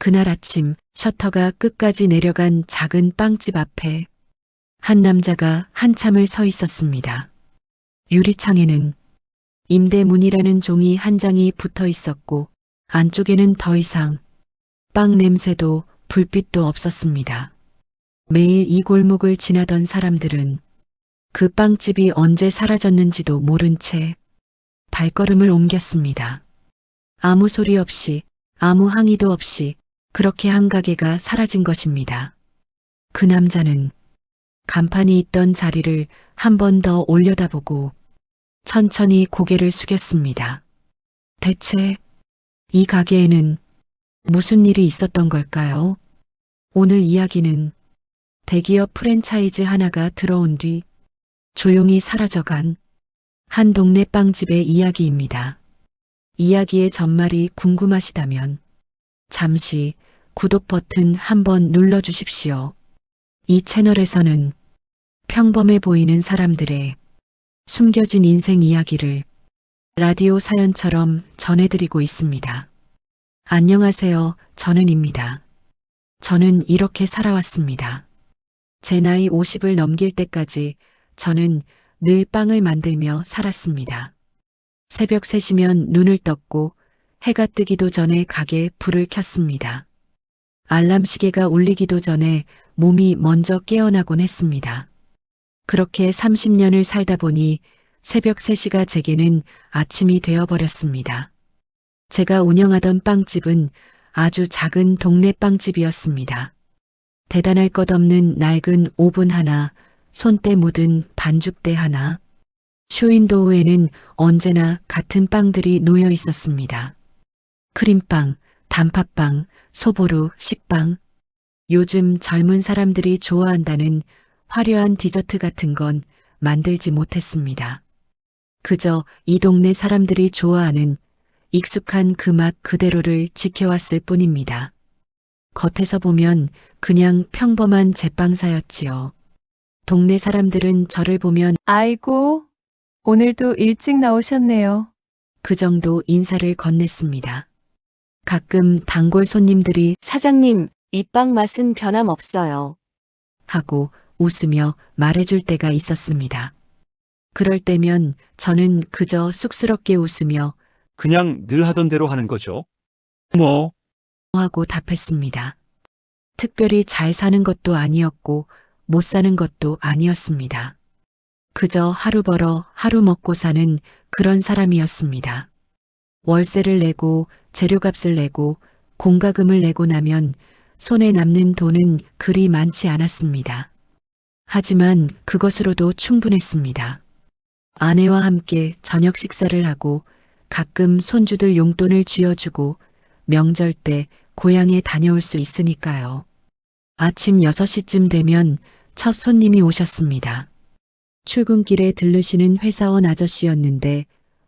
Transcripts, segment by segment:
그날 아침 셔터가 끝까지 내려간 작은 빵집 앞에 한 남자가 한참을 서 있었습니다. 유리창에는 임대문이라는 종이 한 장이 붙어 있었고 안쪽에는 더 이상 빵 냄새도 불빛도 없었습니다. 매일 이 골목을 지나던 사람들은 그 빵집이 언제 사라졌는지도 모른 채 발걸음을 옮겼습니다. 아무 소리 없이, 아무 항의도 없이 그렇게 한 가게가 사라진 것입니다. 그 남자는 간판이 있던 자리를 한 번 더 올려다보고 천천히 고개를 숙였습니다. 대체 이 가게에는 무슨 일이 있었던 걸까요? 오늘 이야기는 대기업 프랜차이즈 하나가 들어온 뒤 조용히 사라져간 한 동네 빵집의 이야기입니다. 이야기의 전말이 궁금하시다면 잠시 구독 버튼 한번 눌러주십시오. 이 채널에서는 평범해 보이는 사람들의 숨겨진 인생 이야기를 라디오 사연처럼 전해드리고 있습니다. 안녕하세요. 전은입니다. 저는 이렇게 살아왔습니다. 제 나이 50을 넘길 때까지 저는 늘 빵을 만들며 살았습니다. 새벽 3시면 눈을 떴고 해가 뜨기도 전에 가게에 불을 켰습니다. 알람 시계가 울리기도 전에 몸이 먼저 깨어나곤 했습니다. 그렇게 30년을 살다 보니 새벽 3시가 제게는 아침이 되어버렸습니다. 제가 운영하던 빵집은 아주 작은 동네 빵집이었습니다. 대단할 것 없는 낡은 오븐 하나, 손때 묻은 반죽대 하나, 쇼윈도우에는 언제나 같은 빵들이 놓여 있었습니다. 크림빵, 단팥빵, 소보루, 식빵, 요즘 젊은 사람들이 좋아한다는 화려한 디저트 같은 건 만들지 못했습니다. 그저 이 동네 사람들이 좋아하는 익숙한 그 맛 그대로를 지켜왔을 뿐입니다. 겉에서 보면 그냥 평범한 제빵사였지요. 동네 사람들은 저를 보면 아이고, 오늘도 일찍 나오셨네요. 그 정도 인사를 건넸습니다. 가끔 단골 손님들이 사장님, 이 빵 맛은 변함없어요. 하고 웃으며 말해줄 때가 있었습니다. 그럴 때면 저는 그저 쑥스럽게 웃으며 그냥 늘 하던 대로 하는 거죠. 뭐, 하고 답했습니다. 특별히 잘 사는 것도 아니었고 못 사는 것도 아니었습니다. 그저 하루 벌어 하루 먹고 사는 그런 사람이었습니다. 월세를 내고 재료값을 내고 공과금을 내고 나면 손에 남는 돈은 그리 많지 않았습니다. 하지만 그것으로도 충분했습니다. 아내와 함께 저녁 식사를 하고 가끔 손주들 용돈을 쥐어주고 명절 때 고향에 다녀올 수 있으니까요. 아침 6시쯤 되면 첫 손님이 오셨습니다. 출근길에 들르시는 회사원 아저씨였는데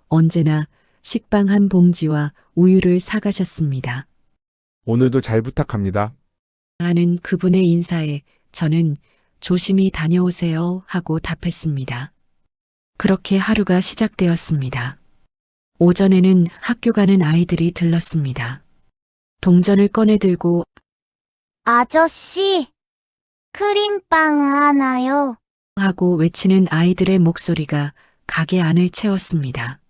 언제나 식빵 한 봉지와 우유를 사가셨습니다. 오늘도 잘 부탁합니다. 하는 그분의 인사에 저는 조심히 다녀오세요 하고 답했습니다. 그렇게 하루가 시작되었습니다. 오전에는 학교 가는 아이들이 들렀습니다. 동전을 꺼내 들고 아저씨, 크림빵 하나요? 하고 외치는 아이들의 목소리가 가게 안을 채웠습니다.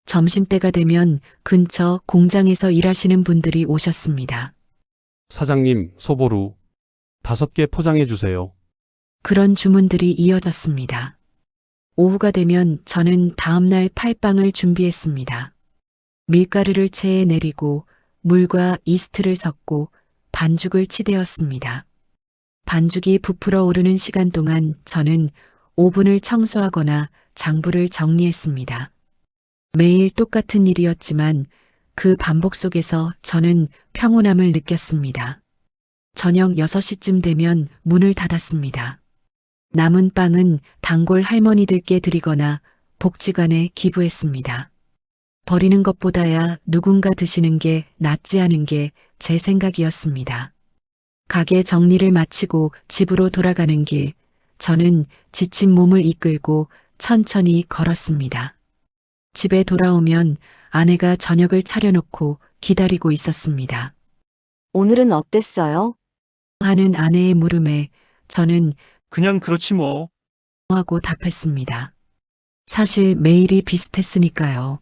점심때가 되면 근처 공장에서 일하시는 분들이 오셨습니다. 사장님, 소보루 5개 포장해 주세요. 그런 주문들이 이어졌습니다. 오후가 되면 저는 다음날 팔빵을 준비했습니다. 밀가루를 체에 내리고 물과 이스트를 섞고 반죽을 치대었습니다. 반죽이 부풀어 오르는 시간 동안 저는 오븐을 청소하거나 장부를 정리했습니다. 매일 똑같은 일이었지만 그 반복 속에서 저는 평온함을 느꼈습니다. 저녁 6시쯤 되면 문을 닫았습니다. 남은 빵은 단골 할머니들께 드리거나 복지관에 기부했습니다. 버리는 것보다야 누군가 드시는 게 낫지 않은 게 제 생각이었습니다. 가게 정리를 마치고 집으로 돌아가는 길, 저는 지친 몸을 이끌고 천천히 걸었습니다. 집에 돌아오면 아내가 저녁을 차려놓고 기다리고 있었습니다. 오늘은 어땠어요? 하는 아내의 물음에 저는 그냥 그렇지 뭐. 하고 답했습니다. 사실 매일이 비슷했으니까요.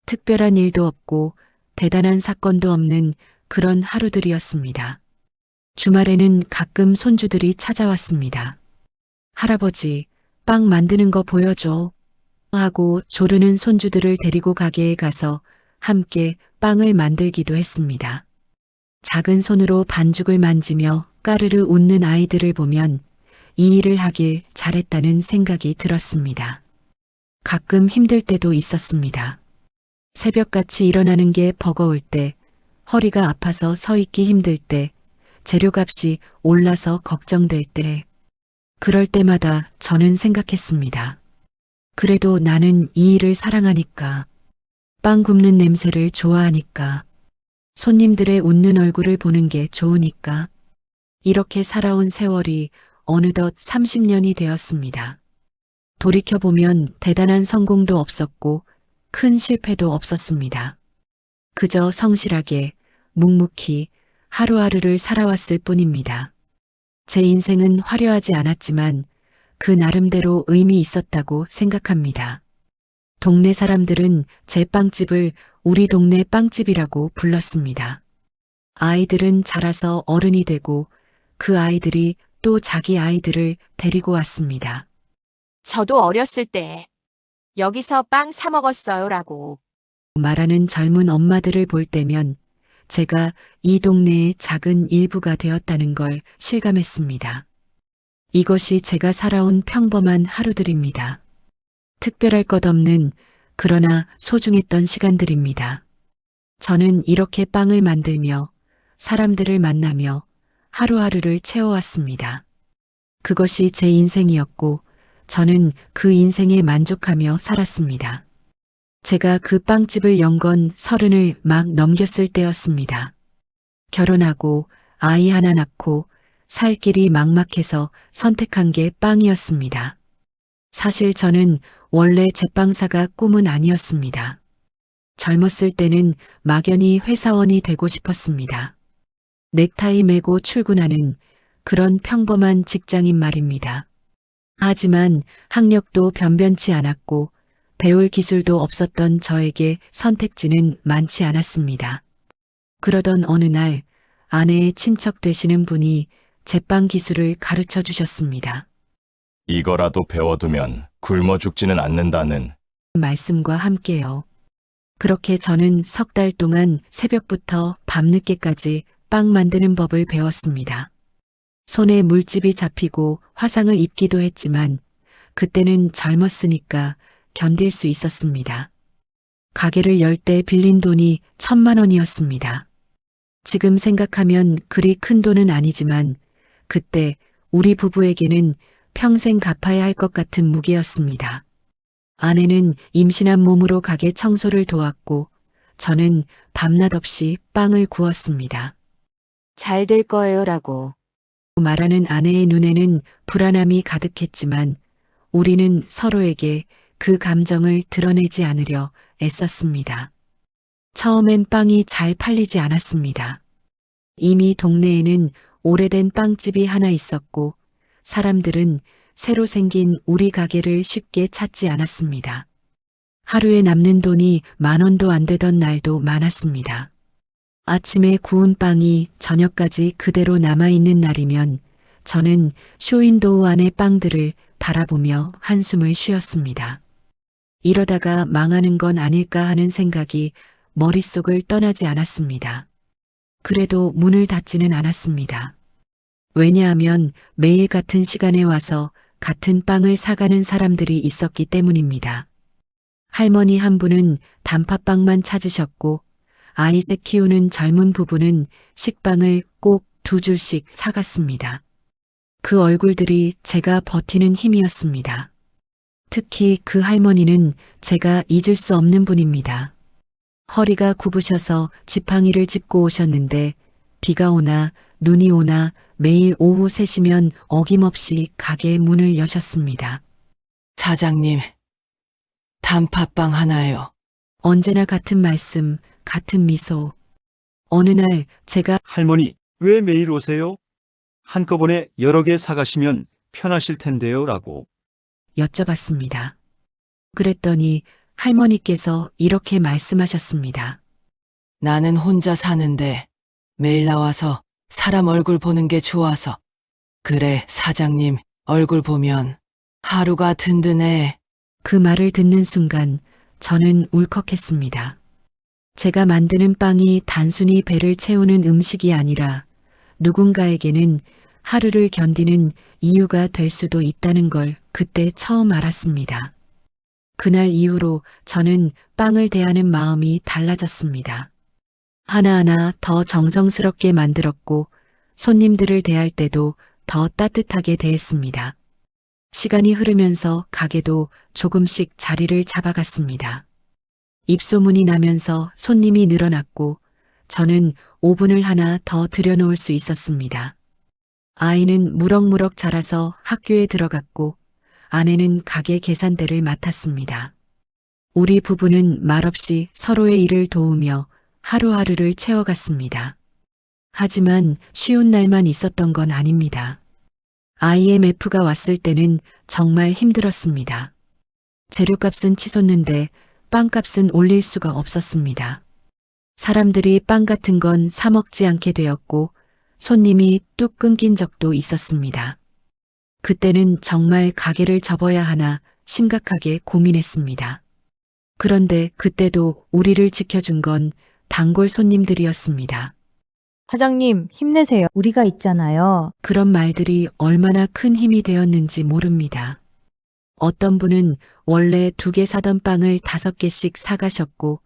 특별한 일도 없고 대단한 사건도 없는 그런 하루들이었습니다. 주말에는 가끔 손주들이 찾아왔습니다. 할아버지, 빵 만드는 거 보여줘. 하고 조르는 손주들을 데리고 가게에 가서 함께 빵을 만들기도 했습니다. 작은 손으로 반죽을 만지며 까르르 웃는 아이들을 보면 이 일을 하길 잘했다는 생각이 들었습니다. 가끔 힘들 때도 있었습니다. 새벽같이 일어나는 게 버거울 때, 허리가 아파서 서 있기 힘들 때, 재료값이 올라서 걱정될 때, 그럴 때마다 저는 생각했습니다. 그래도 나는 이 일을 사랑하니까, 빵 굽는 냄새를 좋아하니까, 손님들의 웃는 얼굴을 보는 게 좋으니까, 이렇게 살아온 세월이 어느덧 30년이 되었습니다. 돌이켜보면 대단한 성공도 없었고 큰 실패도 없었습니다. 그저 성실하게, 묵묵히 하루하루를 살아왔을 뿐입니다. 제 인생은 화려하지 않았지만 그 나름대로 의미 있었다고 생각합니다. 동네 사람들은 제 빵집을 우리 동네 빵집이라고 불렀습니다. 아이들은 자라서 어른이 되고 그 아이들이 또 자기 아이들을 데리고 왔습니다. 저도 어렸을 때 여기서 빵 사 먹었어요라고. 말하는 젊은 엄마들을 볼 때면 제가 이 동네의 작은 일부가 되었다는 걸 실감했습니다. 이것이 제가 살아온 평범한 하루들입니다. 특별할 것 없는 그러나 소중했던 시간들입니다. 저는 이렇게 빵을 만들며 사람들을 만나며 하루하루를 채워왔습니다. 그것이 제 인생이었고 저는 그 인생에 만족하며 살았습니다. 제가 그 빵집을 연 건 30을 막 넘겼을 때였습니다. 결혼하고 아이 하나 낳고 살 길이 막막해서 선택한 게 빵이었습니다. 사실 저는 원래 제빵사가 꿈은 아니었습니다. 젊었을 때는 막연히 회사원이 되고 싶었습니다. 넥타이 매고 출근하는 그런 평범한 직장인 말입니다. 하지만 학력도 변변치 않았고 배울 기술도 없었던 저에게 선택지는 많지 않았습니다. 그러던 어느 날 아내의 친척 되시는 분이 제빵 기술을 가르쳐 주셨습니다. 이거라도 배워두면 굶어 죽지는 않는다는 말씀과 함께요. 그렇게 저는 3달 동안 새벽부터 밤늦게까지 빵 만드는 법을 배웠습니다. 손에 물집이 잡히고 화상을 입기도 했지만 그때는 젊었으니까 견딜 수 있었습니다. 가게를 열 때 빌린 돈이 1,000만 원이었습니다. 지금 생각하면 그리 큰 돈은 아니지만 그때 우리 부부에게는 평생 갚아야 할 것 같은 무게였습니다. 아내는 임신한 몸으로 가게 청소를 도왔고 저는 밤낮 없이 빵을 구웠습니다. 잘 될 거예요라고. 말하는 아내의 눈에는 불안함이 가득했지만 우리는 서로에게 그 감정을 드러내지 않으려 애썼습니다. 처음엔 빵이 잘 팔리지 않았습니다. 이미 동네에는 오래된 빵집이 하나 있었고 사람들은 새로 생긴 우리 가게를 쉽게 찾지 않았습니다. 하루에 남는 돈이 10,000원도 안 되던 날도 많았습니다. 아침에 구운 빵이 저녁까지 그대로 남아있는 날이면 저는 쇼윈도우 안의 빵들을 바라보며 한숨을 쉬었습니다. 이러다가 망하는 건 아닐까 하는 생각이 머릿속을 떠나지 않았습니다. 그래도 문을 닫지는 않았습니다. 왜냐하면 매일 같은 시간에 와서 같은 빵을 사가는 사람들이 있었기 때문입니다. 할머니 한 분은 단팥빵만 찾으셨고 아이셋 키우는 젊은 부부는 식빵을 꼭 2줄씩 사갔습니다. 그 얼굴들이 제가 버티는 힘이었습니다. 특히 그 할머니는 제가 잊을 수 없는 분입니다. 허리가 굽으셔서 지팡이를 짚고 오셨는데 비가 오나 눈이 오나 매일 오후 3시면 어김없이 가게 문을 여셨습니다. 사장님, 단팥빵 하나요. 언제나 같은 말씀, 같은 미소. 어느 날 제가 할머니, 왜 매일 오세요? 한꺼번에 여러 개 사가시면 편하실 텐데요. 라고. 여쭤봤습니다. 그랬더니 할머니께서 이렇게 말씀하셨습니다. 나는 혼자 사는데 매일 나와서 사람 얼굴 보는 게 좋아서. 그래, 사장님 얼굴 보면 하루가 든든해. 그 말을 듣는 순간 저는 울컥했습니다. 제가 만드는 빵이 단순히 배를 채우는 음식이 아니라 누군가에게는 하루를 견디는 이유가 될 수도 있다는 걸 그때 처음 알았습니다. 그날 이후로 저는 빵을 대하는 마음이 달라졌습니다. 하나하나 더 정성스럽게 만들었고 손님들을 대할 때도 더 따뜻하게 대했습니다. 시간이 흐르면서 가게도 조금씩 자리를 잡아갔습니다. 입소문이 나면서 손님이 늘어났고 저는 오븐을 하나 더 들여놓을 수 있었습니다. 아이는 무럭무럭 자라서 학교에 들어갔고 아내는 가게 계산대를 맡았습니다. 우리 부부는 말없이 서로의 일을 도우며 하루하루를 채워갔습니다. 하지만 쉬운 날만 있었던 건 아닙니다. IMF가 왔을 때는 정말 힘들었습니다. 재료값은 치솟는데 빵값은 올릴 수가 없었습니다. 사람들이 빵 같은 건 사 먹지 않게 되었고 손님이 뚝 끊긴 적도 있었습니다. 그때는 정말 가게를 접어야 하나 심각하게 고민했습니다. 그런데 그때도 우리를 지켜준 건 단골 손님들이었습니다. 사장님, 힘내세요. 우리가 있잖아요. 그런 말들이 얼마나 큰 힘이 되었는지 모릅니다. 어떤 분은 원래 2개 사던 빵을 5개씩 사가셨고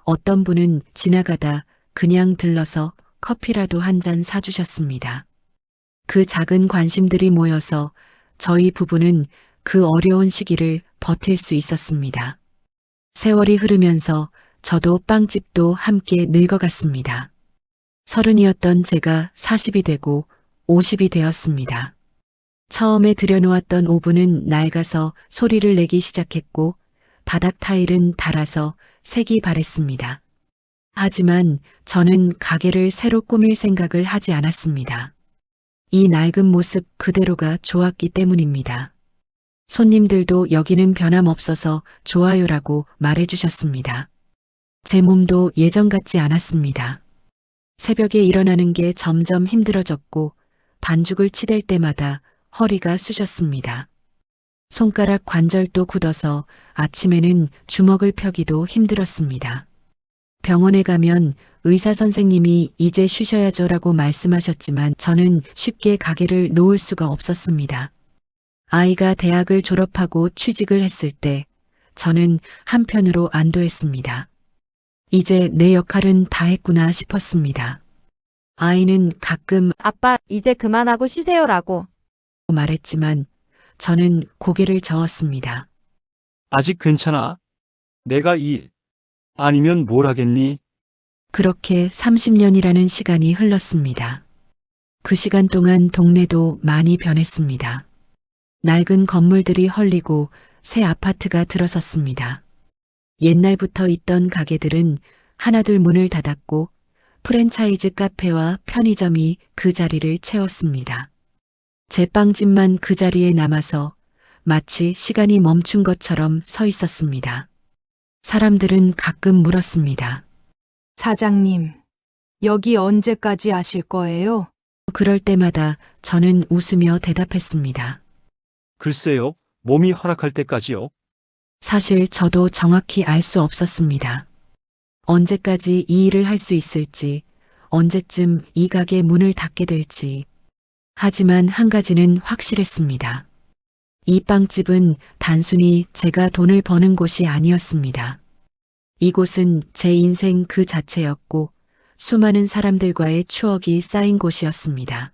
어떤 분은 지나가다 그냥 들러서 커피라도 한 잔 사주셨습니다. 그 작은 관심들이 모여서 저희 부부는 그 어려운 시기를 버틸 수 있었습니다. 세월이 흐르면서 저도 빵집도 함께 늙어갔습니다. 30이었던 제가 40이 되고 50이 되었습니다. 처음에 들여놓았던 오븐은 낡아서 소리를 내기 시작했고 바닥 타일은 닳아서 색이 바랬습니다. 하지만 저는 가게를 새로 꾸밀 생각을 하지 않았습니다. 이 낡은 모습 그대로가 좋았기 때문입니다. 손님들도 여기는 변함없어서 좋아요라고 말해주셨습니다. 제 몸도 예전 같지 않았습니다. 새벽에 일어나는 게 점점 힘들어졌고 반죽을 치댈 때마다 허리가 쑤셨습니다. 손가락 관절도 굳어서 아침에는 주먹을 펴기도 힘들었습니다. 병원에 가면 의사 선생님이 이제 쉬셔야죠라고 말씀하셨지만 저는 쉽게 가게를 놓을 수가 없었습니다. 아이가 대학을 졸업하고 취직을 했을 때 저는 한편으로 안도했습니다. 이제 내 역할은 다 했구나 싶었습니다. 아이는 가끔 아빠, 이제 그만하고 쉬세요라고. 말했지만 저는 고개를 저었습니다. 아직 괜찮아. 내가 아니면 뭘 하겠니? 그렇게 30년이라는 시간이 흘렀습니다. 그 시간 동안 동네도 많이 변했습니다. 낡은 건물들이 헐리고 새 아파트가 들어섰습니다. 옛날부터 있던 가게들은 하나둘 문을 닫았고 프랜차이즈 카페와 편의점이 그 자리를 채웠습니다. 제 빵집만 그 자리에 남아서 마치 시간이 멈춘 것처럼 서 있었습니다. 사람들은 가끔 물었습니다. 사장님, 여기 언제까지 하실 거예요? 그럴 때마다 저는 웃으며 대답했습니다. 글쎄요, 몸이 허락할 때까지요. 사실 저도 정확히 알 수 없었습니다. 언제까지 이 일을 할 수 있을지, 언제쯤 이 가게 문을 닫게 될지. 하지만 한 가지는 확실했습니다. 이 빵집은 단순히 제가 돈을 버는 곳이 아니었습니다. 이곳은 제 인생 그 자체였고 수많은 사람들과의 추억이 쌓인 곳이었습니다.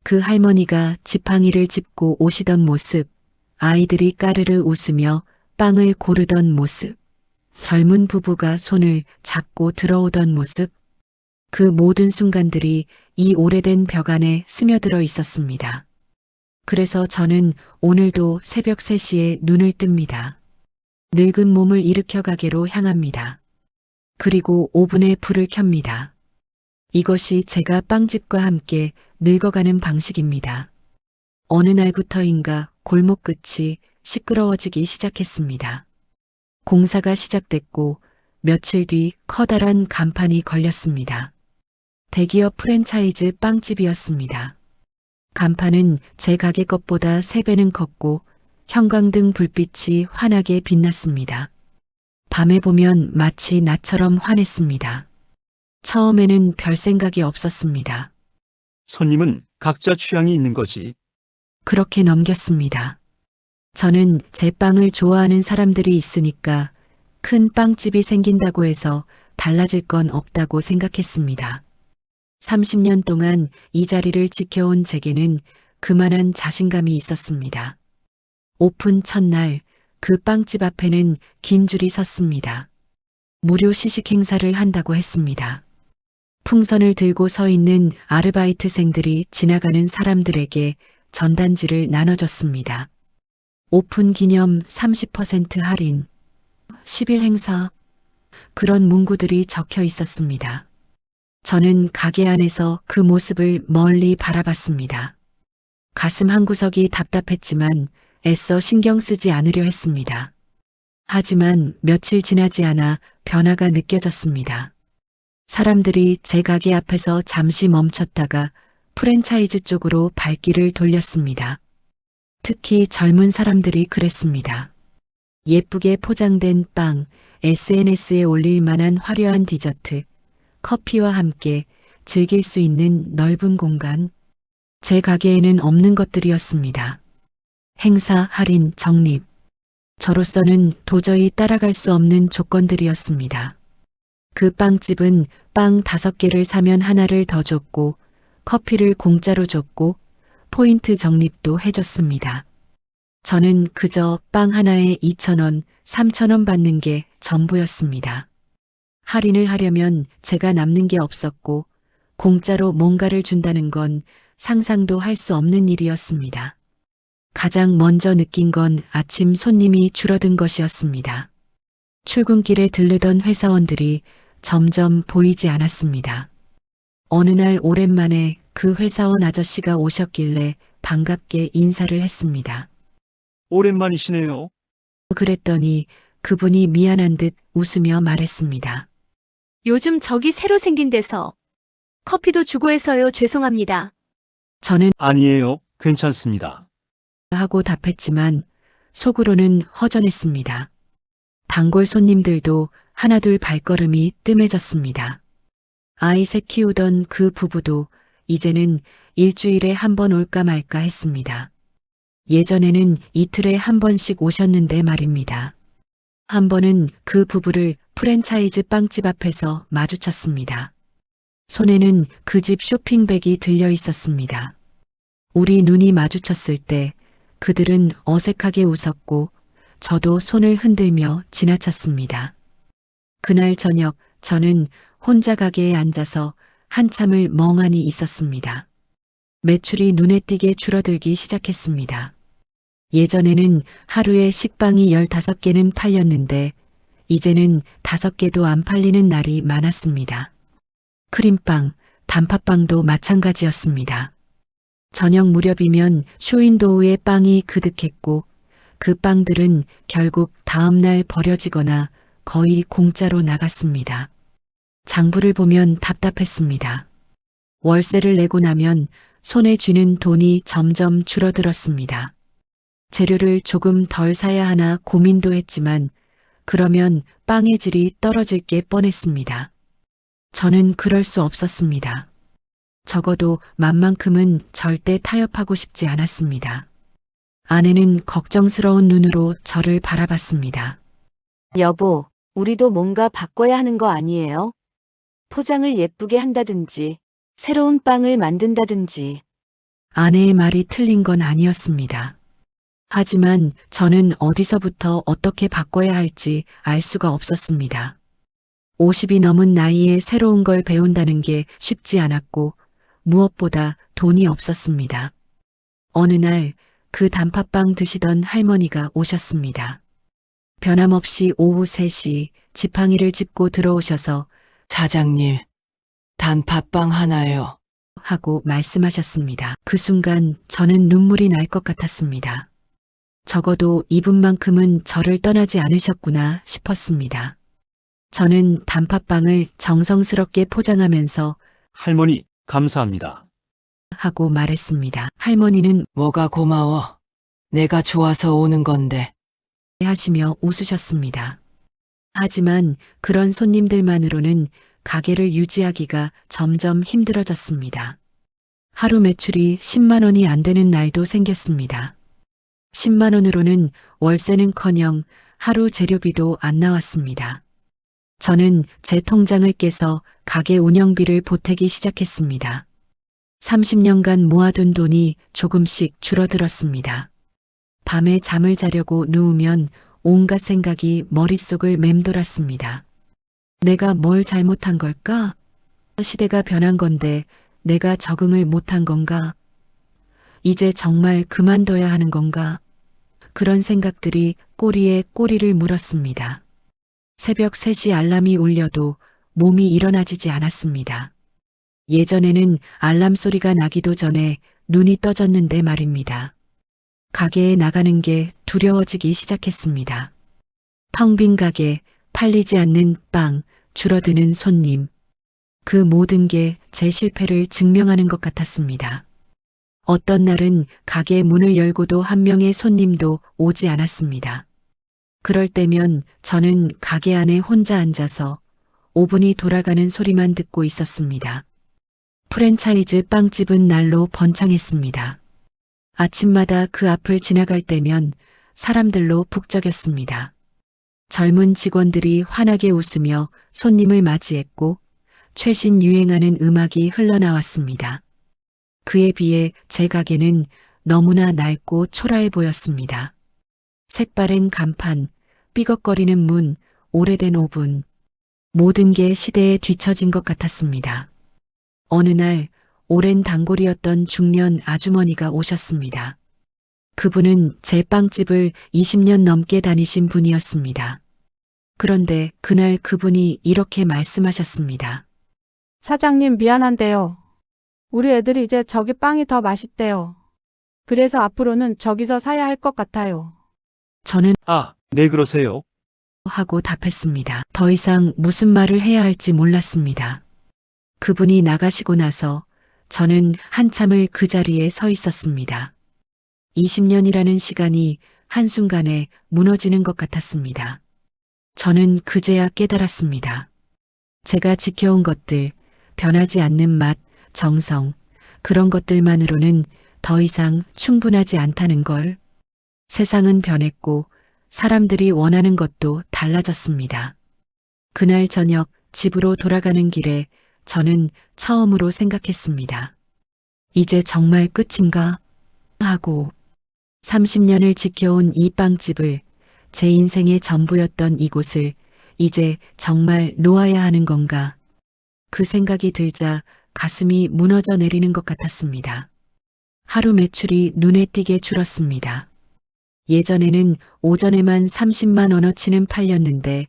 그 할머니가 지팡이를 짚고 오시던 모습, 아이들이 까르르 웃으며 빵을 고르던 모습, 젊은 부부가 손을 잡고 들어오던 모습, 그 모든 순간들이 이 오래된 벽 안에 스며들어 있었습니다. 그래서 저는 오늘도 새벽 3시에 눈을 뜹니다. 늙은 몸을 일으켜 가게로 향합니다. 그리고 오븐에 불을 켭니다. 이것이 제가 빵집과 함께 늙어가는 방식입니다. 어느 날부터인가 골목 끝이 시끄러워지기 시작했습니다. 공사가 시작됐고 며칠 뒤 커다란 간판이 걸렸습니다. 대기업 프랜차이즈 빵집이었습니다. 간판은 제 가게 것보다 3배는 컸고 형광등 불빛이 환하게 빛났습니다. 밤에 보면 마치 나처럼 환했습니다. 처음에는 별 생각이 없었습니다. 손님은 각자 취향이 있는 거지. 그렇게 넘겼습니다. 저는 제 빵을 좋아하는 사람들이 있으니까 큰 빵집이 생긴다고 해서 달라질 건 없다고 생각했습니다. 30년 동안 이 자리를 지켜온 제게는 그만한 자신감이 있었습니다. 오픈 첫날 그 빵집 앞에는 긴 줄이 섰습니다. 무료 시식 행사를 한다고 했습니다. 풍선을 들고 서 있는 아르바이트생들이 지나가는 사람들에게 전단지를 나눠줬습니다. 오픈 기념 30% 할인, 10일 행사, 그런 문구들이 적혀 있었습니다. 저는 가게 안에서 그 모습을 멀리 바라봤습니다. 가슴 한구석이 답답했지만 애써 신경 쓰지 않으려 했습니다. 하지만 며칠 지나지 않아 변화가 느껴졌습니다. 사람들이 제 가게 앞에서 잠시 멈췄다가 프랜차이즈 쪽으로 발길을 돌렸습니다. 특히 젊은 사람들이 그랬습니다. 예쁘게 포장된 빵, SNS에 올릴 만한 화려한 디저트, 커피와 함께 즐길 수 있는 넓은 공간. 제 가게에는 없는 것들이었습니다. 행사, 할인, 적립. 저로서는 도저히 따라갈 수 없는 조건들이었습니다. 그 빵집은 빵 5개를 사면 하나를 더 줬고 커피를 공짜로 줬고 포인트 적립도 해줬습니다. 저는 그저 빵 하나에 2,000원, 3,000원 받는 게 전부였습니다. 할인을 하려면 제가 남는 게 없었고 공짜로 뭔가를 준다는 건 상상도 할 수 없는 일이었습니다. 가장 먼저 느낀 건 아침 손님이 줄어든 것이었습니다. 출근길에 들르던 회사원들이 점점 보이지 않았습니다. 어느 날 오랜만에 그 회사원 아저씨가 오셨길래 반갑게 인사를 했습니다. 오랜만이시네요. 그랬더니 그분이 미안한 듯 웃으며 말했습니다. 요즘 저기 새로 생긴 데서 커피도 주고 해서요. 죄송합니다. 저는 아니에요. 괜찮습니다. 하고 답했지만 속으로는 허전했습니다. 단골 손님들도 하나둘 발걸음이 뜸해졌습니다. 아이 셋 키우던 그 부부도 이제는 일주일에 한 번 올까 말까 했습니다. 예전에는 이틀에 한 번씩 오셨는데 말입니다. 한 번은 그 부부를 프랜차이즈 빵집 앞에서 마주쳤습니다. 손에는 그 집 쇼핑백이 들려 있었습니다. 우리 눈이 마주쳤을 때 그들은 어색하게 웃었고 저도 손을 흔들며 지나쳤습니다. 그날 저녁 저는 혼자 가게에 앉아서 한참을 멍하니 있었습니다. 매출이 눈에 띄게 줄어들기 시작했습니다. 예전에는 하루에 식빵이 15개는 팔렸는데 이제는 5개도 안 팔리는 날이 많았습니다. 크림빵, 단팥빵도 마찬가지였습니다. 저녁 무렵이면 쇼윈도우에 빵이 그득했고 그 빵들은 결국 다음날 버려지거나 거의 공짜로 나갔습니다. 장부를 보면 답답했습니다. 월세를 내고 나면 손에 쥐는 돈이 점점 줄어들었습니다. 재료를 조금 덜 사야 하나 고민도 했지만 그러면 빵의 질이 떨어질 게 뻔했습니다. 저는 그럴 수 없었습니다. 적어도 맛만큼은 절대 타협하고 싶지 않았습니다. 아내는 걱정스러운 눈으로 저를 바라봤습니다. 여보, 우리도 뭔가 바꿔야 하는 거 아니에요? 포장을 예쁘게 한다든지, 새로운 빵을 만든다든지. 아내의 말이 틀린 건 아니었습니다. 하지만 저는 어디서부터 어떻게 바꿔야 할지 알 수가 없었습니다. 50이 넘은 나이에 새로운 걸 배운다는 게 쉽지 않았고 무엇보다 돈이 없었습니다. 어느 날 그 단팥빵 드시던 할머니가 오셨습니다. 변함없이 오후 3시 지팡이를 짚고 들어오셔서 사장님, 단팥빵 하나요. 하고 말씀하셨습니다. 그 순간 저는 눈물이 날 것 같았습니다. 적어도 이분만큼은 저를 떠나지 않으셨구나 싶었습니다. 저는 단팥빵을 정성스럽게 포장하면서 할머니, 감사합니다. 하고 말했습니다. 할머니는 뭐가 고마워. 내가 좋아서 오는 건데. 하시며 웃으셨습니다. 하지만 그런 손님들만으로는 가게를 유지하기가 점점 힘들어졌습니다. 하루 매출이 10만 원이 안 되는 날도 생겼습니다. 10만 원으로는 월세는커녕 하루 재료비도 안 나왔습니다. 저는 제 통장을 깨서 가게 운영비를 보태기 시작했습니다. 30년간 모아둔 돈이 조금씩 줄어들었습니다. 밤에 잠을 자려고 누우면 온갖 생각이 머릿속을 맴돌았습니다. 내가 뭘 잘못한 걸까? 시대가 변한 건데 내가 적응을 못한 건가? 이제 정말 그만둬야 하는 건가? 그런 생각들이 꼬리에 꼬리를 물었습니다. 새벽 3시 알람이 울려도 몸이 일어나지지 않았습니다. 예전에는 알람 소리가 나기도 전에 눈이 떠졌는데 말입니다. 가게에 나가는 게 두려워지기 시작했습니다. 텅 빈 가게, 팔리지 않는 빵, 줄어드는 손님. 그 모든 게 제 실패를 증명하는 것 같았습니다. 어떤 날은 가게 문을 열고도 한 명의 손님도 오지 않았습니다. 그럴 때면 저는 가게 안에 혼자 앉아서 오븐이 돌아가는 소리만 듣고 있었습니다. 프랜차이즈 빵집은 날로 번창했습니다. 아침마다 그 앞을 지나갈 때면 사람들로 북적였습니다. 젊은 직원들이 환하게 웃으며 손님을 맞이했고 최신 유행하는 음악이 흘러나왔습니다. 그에 비해 제 가게는 너무나 낡고 초라해 보였습니다. 색바랜 간판, 삐걱거리는 문, 오래된 오븐. 모든 게 시대에 뒤처진 것 같았습니다. 어느 날 오랜 단골이었던 중년 아주머니가 오셨습니다. 그분은 제 빵집을 20년 넘게 다니신 분이었습니다. 그런데 그날 그분이 이렇게 말씀하셨습니다. 사장님 미안한데요. 우리 애들이 이제 저기 빵이 더 맛있대요. 그래서 앞으로는 저기서 사야 할 것 같아요. 저는 아, 네 그러세요. 하고 답했습니다. 더 이상 무슨 말을 해야 할지 몰랐습니다. 그분이 나가시고 나서 저는 한참을 그 자리에 서 있었습니다. 20년이라는 시간이 한순간에 무너지는 것 같았습니다. 저는 그제야 깨달았습니다. 제가 지켜온 것들, 변하지 않는 맛, 정성, 그런 것들만으로는 더 이상 충분하지 않다는 걸. 세상은 변했고 사람들이 원하는 것도 달라졌습니다. 그날 저녁 집으로 돌아가는 길에 저는 처음으로 생각했습니다. 이제 정말 끝인가? 하고 30년을 지켜온 이 빵집을, 제 인생의 전부였던 이곳을 이제 정말 놓아야 하는 건가? 그 생각이 들자 가슴이 무너져 내리는 것 같았습니다. 하루 매출이 눈에 띄게 줄었습니다. 예전에는 오전에만 30만 원어치는 팔렸는데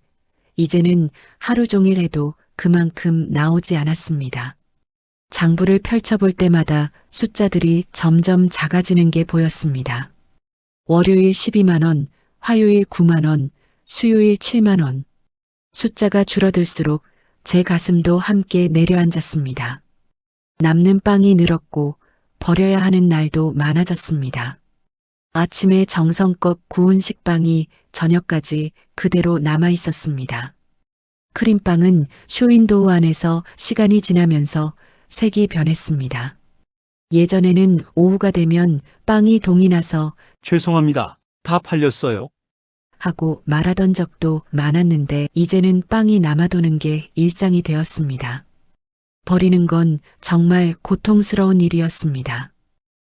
이제는 하루 종일 해도 그만큼 나오지 않았습니다. 장부를 펼쳐볼 때마다 숫자들이 점점 작아지는 게 보였습니다. 월요일 12만 원, 화요일 9만 원, 수요일 7만 원. 숫자가 줄어들수록 제 가슴도 함께 내려앉았습니다. 남는 빵이 늘었고 버려야 하는 날도 많아졌습니다. 아침에 정성껏 구운 식빵이 저녁까지 그대로 남아 있었습니다. 크림빵은 쇼윈도우 안에서 시간이 지나면서 색이 변했습니다. 예전에는 오후가 되면 빵이 동이 나서 죄송합니다. 다 팔렸어요. 하고 말하던 적도 많았는데 이제는 빵이 남아도는 게 일상이 되었습니다. 버리는 건 정말 고통스러운 일이었습니다.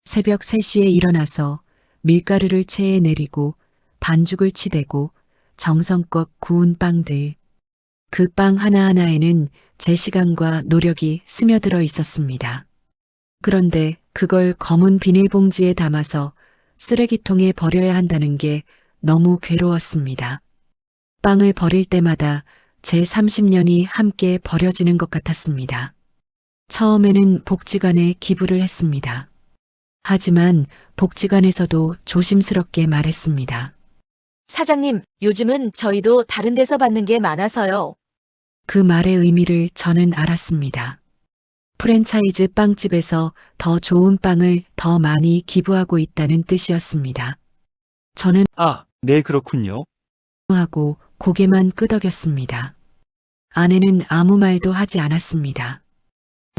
새벽 3시에 일어나서 밀가루를 체에 내리고 반죽을 치대고 정성껏 구운 빵들. 그 빵 하나하나에는 제 시간과 노력이 스며들어 있었습니다. 그런데 그걸 검은 비닐봉지에 담아서 쓰레기통에 버려야 한다는 게 너무 괴로웠습니다. 빵을 버릴 때마다 제 30년이 함께 버려지는 것 같았습니다. 처음에는 복지관에 기부를 했습니다. 하지만 복지관에서도 조심스럽게 말했습니다. 사장님, 요즘은 저희도 다른 데서 받는 게 많아서요. 그 말의 의미를 저는 알았습니다. 프랜차이즈 빵집에서 더 좋은 빵을 더 많이 기부하고 있다는 뜻이었습니다. 저는 아, 네, 그렇군요. 하고 고개만 끄덕였습니다. 아내는 아무 말도 하지 않았습니다.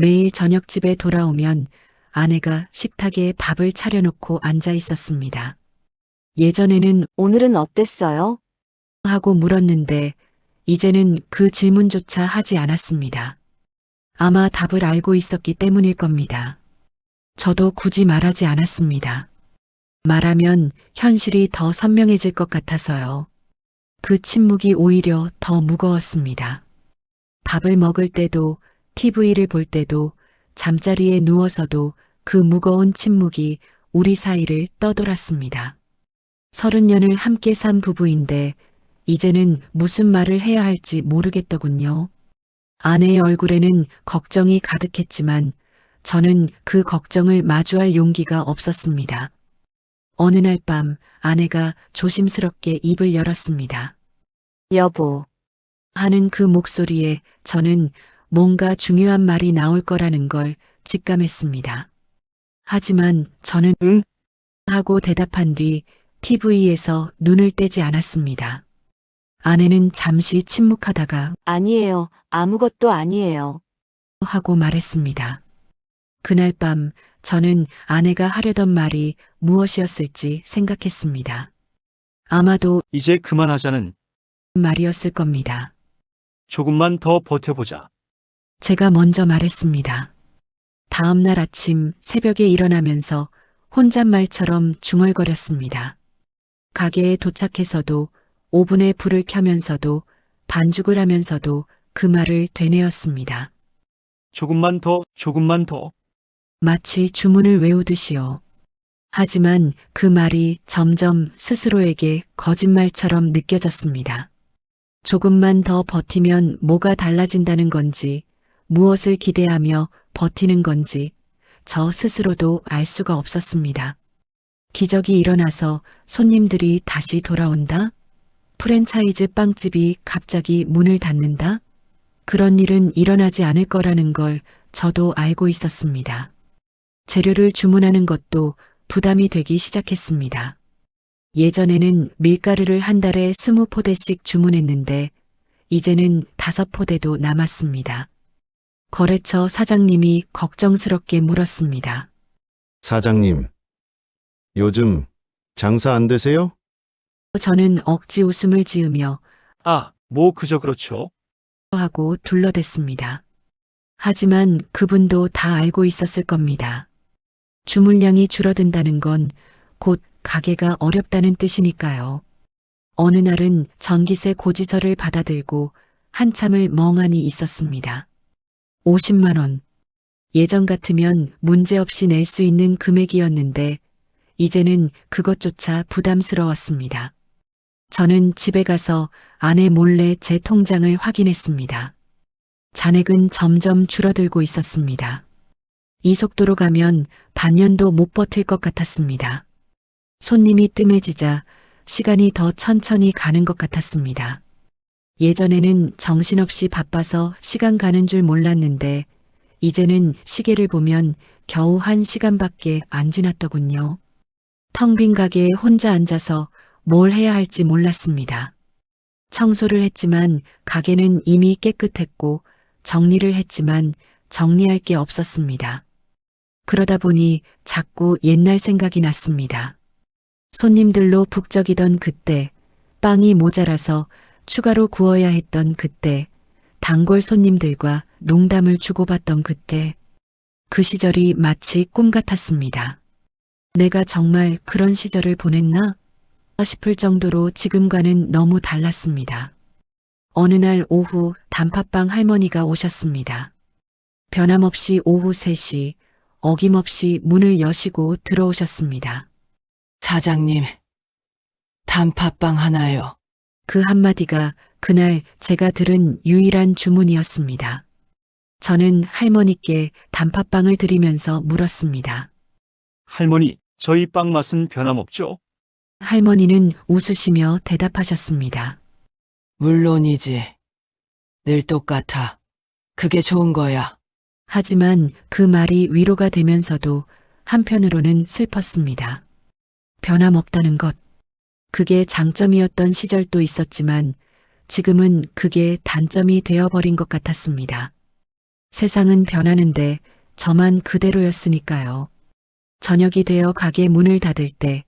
매일 저녁집에 돌아오면 아내가 식탁에 밥을 차려놓고 앉아 있었습니다. 예전에는 오늘은 어땠어요? 하고 물었는데 이제는 그 질문조차 하지 않았습니다. 아마 답을 알고 있었기 때문일 겁니다. 저도 굳이 말하지 않았습니다. 말하면 현실이 더 선명해질 것 같아서요. 그 침묵이 오히려 더 무거웠습니다. 밥을 먹을 때도, TV를 볼 때도, 잠자리에 누워서도 그 무거운 침묵이 우리 사이를 떠돌았습니다. 30년을 함께 산 부부인데 이제는 무슨 말을 해야 할지 모르겠더군요. 아내의 얼굴에는 걱정이 가득했지만 저는 그 걱정을 마주할 용기가 없었습니다. 어느 날 밤 아내가 조심스럽게 입을 열었습니다. 여보, 하는 그 목소리에 저는 뭔가 중요한 말이 나올 거라는 걸 직감했습니다. 하지만 저는 응? 하고 대답한 뒤 TV에서 눈을 떼지 않았습니다. 아내는 잠시 침묵하다가 아니에요. 아무것도 아니에요. 하고 말했습니다. 그날 밤 저는 아내가 하려던 말이 무엇이었을지 생각했습니다. 아마도 이제 그만하자는 말이었을 겁니다. 조금만 더 버텨보자. 제가 먼저 말했습니다. 다음 날 아침 새벽에 일어나면서 혼잣말처럼 중얼거렸습니다. 가게에 도착해서도 오븐에 불을 켜면서도 반죽을 하면서도 그 말을 되뇌었습니다. 조금만 더. 마치 주문을 외우듯이요. 하지만 그 말이 점점 스스로에게 거짓말처럼 느껴졌습니다. 조금만 더 버티면 뭐가 달라진다는 건지, 무엇을 기대하며 버티는 건지, 저 스스로도 알 수가 없었습니다. 기적이 일어나서 손님들이 다시 돌아온다? 프랜차이즈 빵집이 갑자기 문을 닫는다? 그런 일은 일어나지 않을 거라는 걸 저도 알고 있었습니다. 재료를 주문하는 것도 부담이 되기 시작했습니다. 예전에는 밀가루를 한 달에 20포대씩 주문했는데 이제는 5포대도 남았습니다. 거래처 사장님이 걱정스럽게 물었습니다. 사장님, 요즘 장사 안 되세요? 저는 억지 웃음을 지으며 아, 뭐 그저 그렇죠. 하고 둘러댔습니다. 하지만 그분도 다 알고 있었을 겁니다. 주문량이 줄어든다는 건 곧 가게가 어렵다는 뜻이니까요. 어느 날은 전기세 고지서를 받아들고 한참을 멍하니 있었습니다. 50만 원. 예전 같으면 문제없이 낼 수 있는 금액이었는데 이제는 그것조차 부담스러웠습니다. 저는 집에 가서 아내 몰래 제 통장을 확인했습니다. 잔액은 점점 줄어들고 있었습니다. 이 속도로 가면 반년도 못 버틸 것 같았습니다. 손님이 뜸해지자 시간이 더 천천히 가는 것 같았습니다. 예전에는 정신없이 바빠서 시간 가는 줄 몰랐는데 이제는 시계를 보면 겨우 1시간밖에 안 지났더군요. 텅 빈 가게에 혼자 앉아서 뭘 해야 할지 몰랐습니다. 청소를 했지만 가게는 이미 깨끗했고 정리를 했지만 정리할 게 없었습니다. 그러다 보니 자꾸 옛날 생각이 났습니다. 손님들로 북적이던 그때, 빵이 모자라서 추가로 구워야 했던 그때, 단골 손님들과 농담을 주고받던 그때, 그 시절이 마치 꿈 같았습니다. 내가 정말 그런 시절을 보냈나? 싶을 정도로 지금과는 너무 달랐습니다. 어느 날 오후 단팥빵 할머니가 오셨습니다. 변함없이 오후 3시 어김없이 문을 여시고 들어오셨습니다. 사장님, 단팥빵 하나요. 그 한마디가 그날 제가 들은 유일한 주문이었습니다. 저는 할머니께 단팥빵을 드리면서 물었습니다. 할머니, 저희 빵 맛은 변함없죠? 할머니는 웃으시며 대답하셨습니다. 물론이지. 늘 똑같아. 그게 좋은 거야. 하지만 그 말이 위로가 되면서도 한편으로는 슬펐습니다. 변함없다는 것. 그게 장점이었던 시절도 있었지만 지금은 그게 단점이 되어버린 것 같았습니다. 세상은 변하는데 저만 그대로였으니까요. 저녁이 되어 가게 문을 닫을 때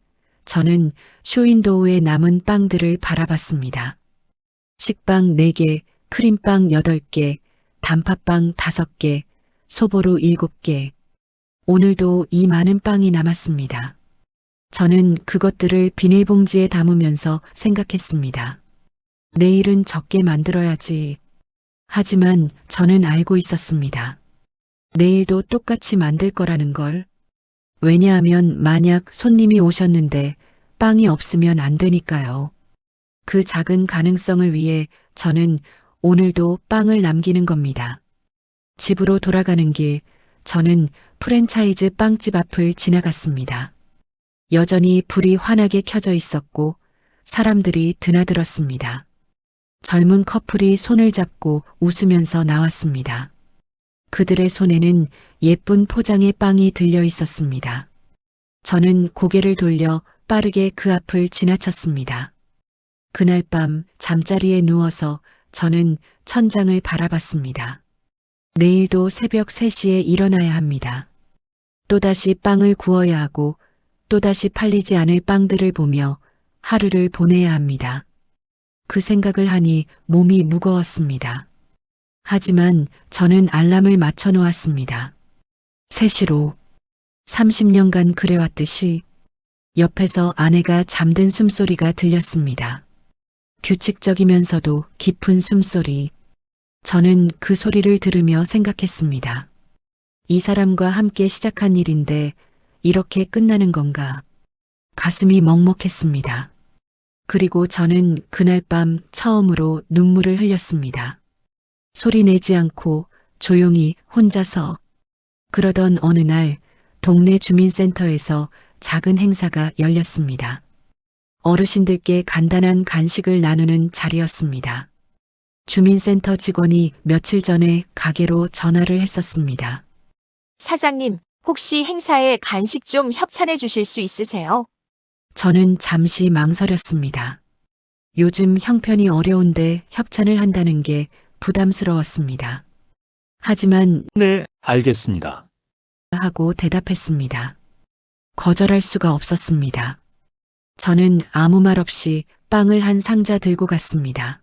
저는 쇼윈도우에 남은 빵들을 바라봤습니다. 식빵 4개, 크림빵 8개, 단팥빵 5개, 소보루 7개. 오늘도 이 많은 빵이 남았습니다. 저는 그것들을 비닐봉지에 담으면서 생각했습니다. 내일은 적게 만들어야지. 하지만 저는 알고 있었습니다. 내일도 똑같이 만들 거라는 걸. 왜냐하면 만약 손님이 오셨는데 빵이 없으면 안 되니까요. 그 작은 가능성을 위해 저는 오늘도 빵을 남기는 겁니다. 집으로 돌아가는 길, 저는 프랜차이즈 빵집 앞을 지나갔습니다. 여전히 불이 환하게 켜져 있었고 사람들이 드나들었습니다. 젊은 커플이 손을 잡고 웃으면서 나왔습니다. 그들의 손에는 예쁜 포장의 빵이 들려 있었습니다. 저는 고개를 돌려 빠르게 그 앞을 지나쳤습니다. 그날 밤 잠자리에 누워서 저는 천장을 바라봤습니다. 내일도 새벽 3시에 일어나야 합니다. 또다시 빵을 구워야 하고 또다시 팔리지 않을 빵들을 보며 하루를 보내야 합니다. 그 생각을 하니 몸이 무거웠습니다. 하지만 저는 알람을 맞춰 놓았습니다. 3시로 30년간 그래왔듯이 옆에서 아내가 잠든 숨소리가 들렸습니다. 규칙적이면서도 깊은 숨소리. 저는 그 소리를 들으며 생각했습니다. 이 사람과 함께 시작한 일인데 이렇게 끝나는 건가? 가슴이 먹먹했습니다. 그리고 저는 그날 밤 처음으로 눈물을 흘렸습니다. 소리 내지 않고 조용히 혼자서. 그러던 어느 날 동네 주민센터에서 작은 행사가 열렸습니다. 어르신들께 간단한 간식을 나누는 자리였습니다. 주민센터 직원이 며칠 전에 가게로 전화를 했었습니다. 사장님, 혹시 행사에 간식 좀 협찬해 주실 수 있으세요? 저는 잠시 망설였습니다. 요즘 형편이 어려운데 협찬을 한다는 게 부담스러웠습니다. 하지만 네, 알겠습니다. 하고 대답했습니다. 거절할 수가 없었습니다. 저는 아무 말 없이 빵을 한 상자 들고 갔습니다.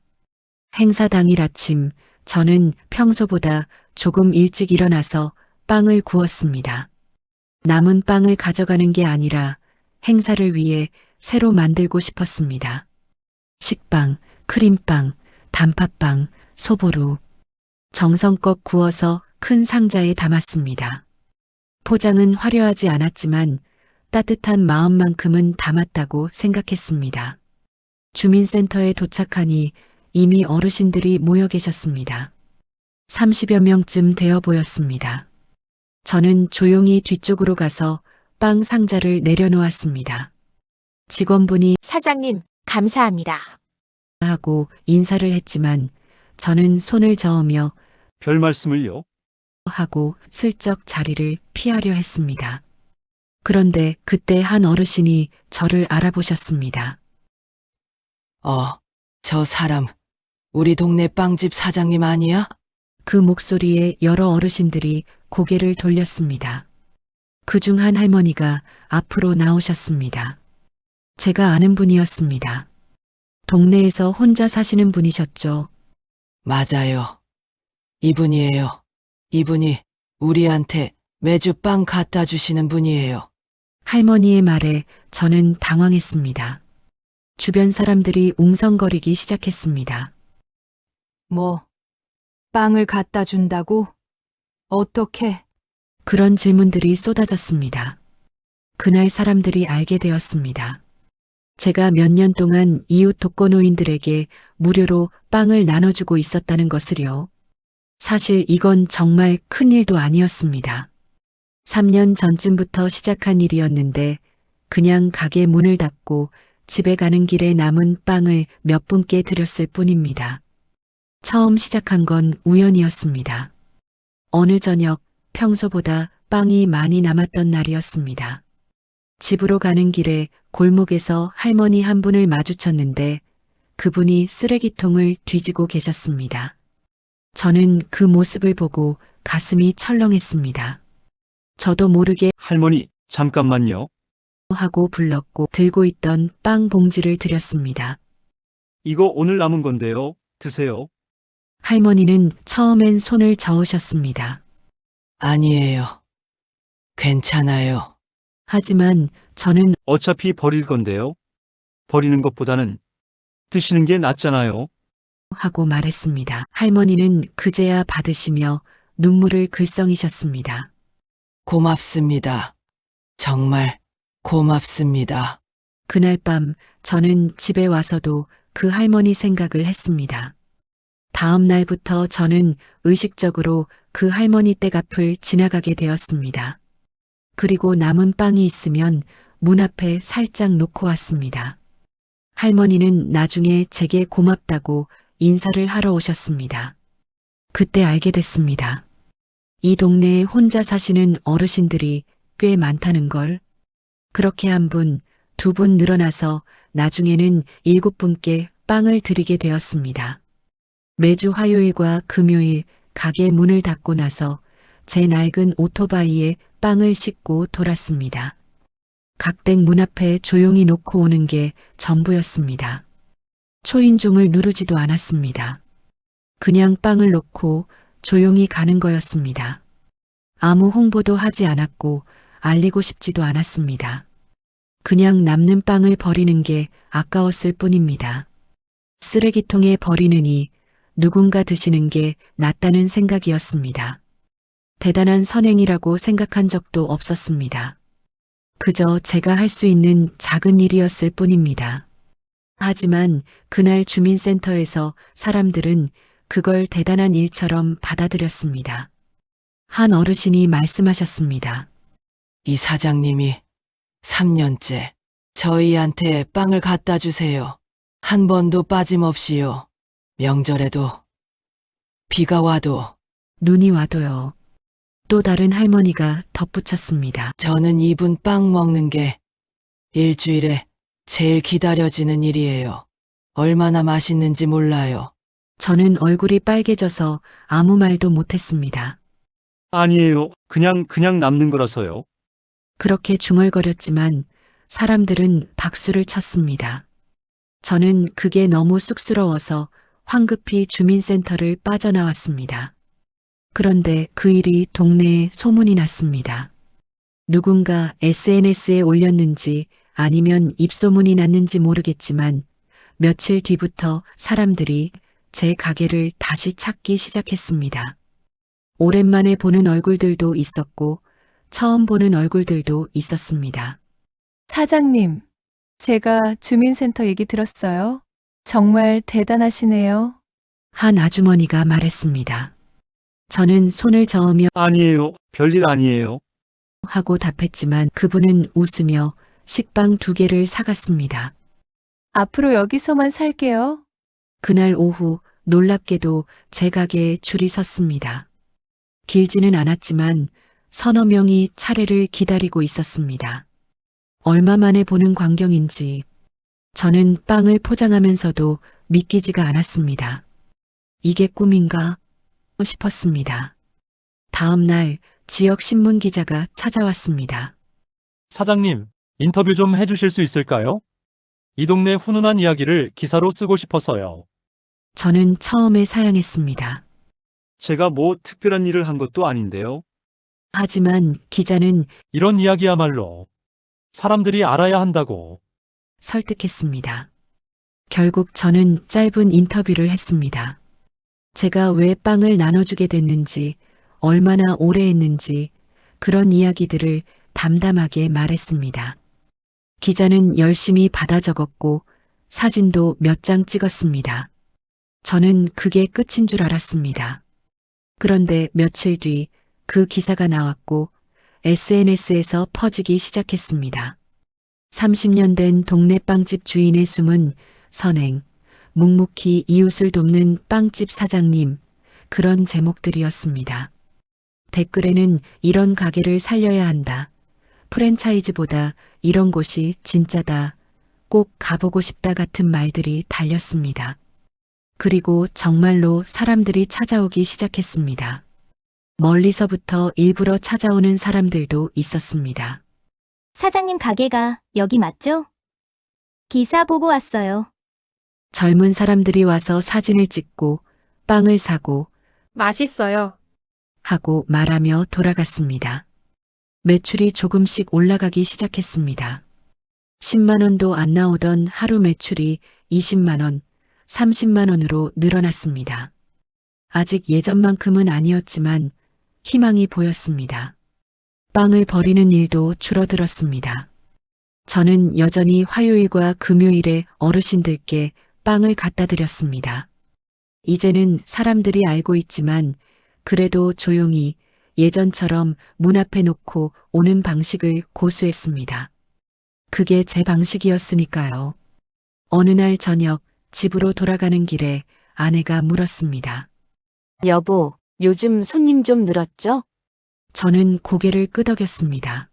행사 당일 아침, 저는 평소보다 조금 일찍 일어나서 빵을 구웠습니다. 남은 빵을 가져가는 게 아니라 행사를 위해 새로 만들고 싶었습니다. 식빵, 크림빵, 단팥빵, 소보루. 정성껏 구워서 큰 상자에 담았습니다. 포장은 화려하지 않았지만 따뜻한 마음만큼은 담았다고 생각했습니다. 주민센터에 도착하니 이미 어르신들이 모여 계셨습니다. 30여 명쯤 되어 보였습니다. 저는 조용히 뒤쪽으로 가서 빵 상자를 내려놓았습니다. 직원분이 사장님, 감사합니다. 하고 인사를 했지만 저는 손을 저으며 별 말씀을요? 하고 슬쩍 자리를 피하려 했습니다. 그런데 그때 한 어르신이 저를 알아보셨습니다. 저 사람, 우리 동네 빵집 사장님 아니야? 그 목소리에 여러 어르신들이 고개를 돌렸습니다. 그중 한 할머니가 앞으로 나오셨습니다. 제가 아는 분이었습니다. 동네에서 혼자 사시는 분이셨죠. 맞아요. 이분이에요. 이분이 우리한테 매주 빵 갖다 주시는 분이에요. 할머니의 말에 저는 당황했습니다. 주변 사람들이 웅성거리기 시작했습니다. 뭐, 빵을 갖다 준다고? 어떻게? 그런 질문들이 쏟아졌습니다. 그날 사람들이 알게 되었습니다. 제가 몇 년 동안 이웃 독거노인들에게 무료로 빵을 나눠주고 있었다는 것을요. 사실 이건 정말 큰일도 아니었습니다. 3년 전쯤부터 시작한 일이었는데 그냥 가게 문을 닫고 집에 가는 길에 남은 빵을 몇 분께 드렸을 뿐입니다. 처음 시작한 건 우연이었습니다. 어느 저녁 평소보다 빵이 많이 남았던 날이었습니다. 집으로 가는 길에 골목에서 할머니 한 분을 마주쳤는데 그분이 쓰레기통을 뒤지고 계셨습니다. 저는 그 모습을 보고 가슴이 철렁했습니다. 저도 모르게 할머니, 잠깐만요. 하고 불렀고 들고 있던 빵 봉지를 드렸습니다. 이거 오늘 남은 건데요. 드세요. 할머니는 처음엔 손을 저으셨습니다. 아니에요. 괜찮아요. 하지만 저는 어차피 버릴 건데요. 버리는 것보다는 드시는 게 낫잖아요. 하고 말했습니다. 할머니는 그제야 받으시며 눈물을 글썽이셨습니다. 고맙습니다. 정말 고맙습니다. 그날 밤 저는 집에 와서도 그 할머니 생각을 했습니다. 다음 날부터 저는 의식적으로 그 할머니 댁 앞을 지나가게 되었습니다. 그리고 남은 빵이 있으면 문 앞에 살짝 놓고 왔습니다. 할머니는 나중에 제게 고맙다고 인사를 하러 오셨습니다. 그때 알게 됐습니다. 이 동네에 혼자 사시는 어르신들이 꽤 많다는 걸. 그렇게 한 분, 두 분 늘어나서 나중에는 7분께 빵을 드리게 되었습니다. 매주 화요일과 금요일 가게 문을 닫고 나서 제 낡은 오토바이에 빵을 싣고 돌았습니다. 각댁 문 앞에 조용히 놓고 오는 게 전부였습니다. 초인종을 누르지도 않았습니다. 그냥 빵을 놓고 조용히 가는 거였습니다. 아무 홍보도 하지 않았고 알리고 싶지도 않았습니다. 그냥 남는 빵을 버리는 게 아까웠을 뿐입니다. 쓰레기통에 버리느니 누군가 드시는 게 낫다는 생각이었습니다. 대단한 선행이라고 생각한 적도 없었습니다. 그저 제가 할 수 있는 작은 일이었을 뿐입니다. 하지만 그날 주민센터에서 사람들은 그걸 대단한 일처럼 받아들였습니다. 한 어르신이 말씀하셨습니다. 이 사장님이 3년째 저희한테 빵을 갖다 주세요. 한 번도 빠짐없이요. 명절에도 비가 와도 눈이 와도요. 또 다른 할머니가 덧붙였습니다. 저는 이분 빵 먹는 게 일주일에 제일 기다려지는 일이에요. 얼마나 맛있는지 몰라요. 저는 얼굴이 빨개져서 아무 말도 못했습니다. 아니에요. 그냥 남는 거라서요. 그렇게 중얼거렸지만 사람들은 박수를 쳤습니다. 저는 그게 너무 쑥스러워서 황급히 주민센터를 빠져나왔습니다. 그런데 그 일이 동네에 소문이 났습니다. 누군가 SNS에 올렸는지 아니면 입소문이 났는지 모르겠지만 며칠 뒤부터 사람들이 제 가게를 다시 찾기 시작했습니다. 오랜만에 보는 얼굴들도 있었고 처음 보는 얼굴들도 있었습니다. 사장님, 제가 주민센터 얘기 들었어요. 정말 대단하시네요. 한 아주머니가 말했습니다. 저는 손을 저으며 아니에요. 별일 아니에요. 하고 답했지만 그분은 웃으며 식빵 2개를 사갔습니다. 앞으로 여기서만 살게요. 그날 오후 놀랍게도 제 가게에 줄이 섰습니다. 길지는 않았지만 서너 명이 차례를 기다리고 있었습니다. 얼마 만에 보는 광경인지 저는 빵을 포장하면서도 믿기지가 않았습니다. 이게 꿈인가 싶었습니다. 다음 날 지역 신문 기자가 찾아왔습니다. 사장님, 인터뷰 좀 해주실 수 있을까요? 이 동네 훈훈한 이야기를 기사로 쓰고 싶어서요. 저는 처음에 사양했습니다. 제가 뭐 특별한 일을 한 것도 아닌데요. 하지만 기자는 이런 이야기야말로 사람들이 알아야 한다고. 설득했습니다. 결국 저는 짧은 인터뷰를 했습니다. 제가 왜 빵을 나눠주게 됐는지, 얼마나 오래 했는지 그런 이야기들을 담담하게 말했습니다. 기자는 열심히 받아 적었고 사진도 몇 장 찍었습니다. 저는 그게 끝인 줄 알았습니다. 그런데 며칠 뒤 그 기사가 나왔고 SNS에서 퍼지기 시작했습니다. 30년 된 동네 빵집 주인의 숨은 선행, 묵묵히 이웃을 돕는 빵집 사장님, 그런 제목들이었습니다. 댓글에는 이런 가게를 살려야 한다. 프랜차이즈보다 이런 곳이 진짜다. 꼭 가보고 싶다 같은 말들이 달렸습니다. 그리고 정말로 사람들이 찾아오기 시작했습니다. 멀리서부터 일부러 찾아오는 사람들도 있었습니다. 사장님 가게가 여기 맞죠? 기사 보고 왔어요. 젊은 사람들이 와서 사진을 찍고 빵을 사고 맛있어요. 하고 말하며 돌아갔습니다. 매출이 조금씩 올라가기 시작했습니다. 10만 원도 안 나오던 하루 매출이 20만 원, 30만 원으로 늘어났습니다. 아직 예전만큼은 아니었지만 희망이 보였습니다. 빵을 버리는 일도 줄어들었습니다. 저는 여전히 화요일과 금요일에 어르신들께 빵을 갖다 드렸습니다. 이제는 사람들이 알고 있지만 그래도 조용히 예전처럼 문 앞에 놓고 오는 방식을 고수했습니다. 그게 제 방식이었으니까요. 어느 날 저녁 집으로 돌아가는 길에 아내가 물었습니다. 여보, 요즘 손님 좀 늘었죠? 저는 고개를 끄덕였습니다.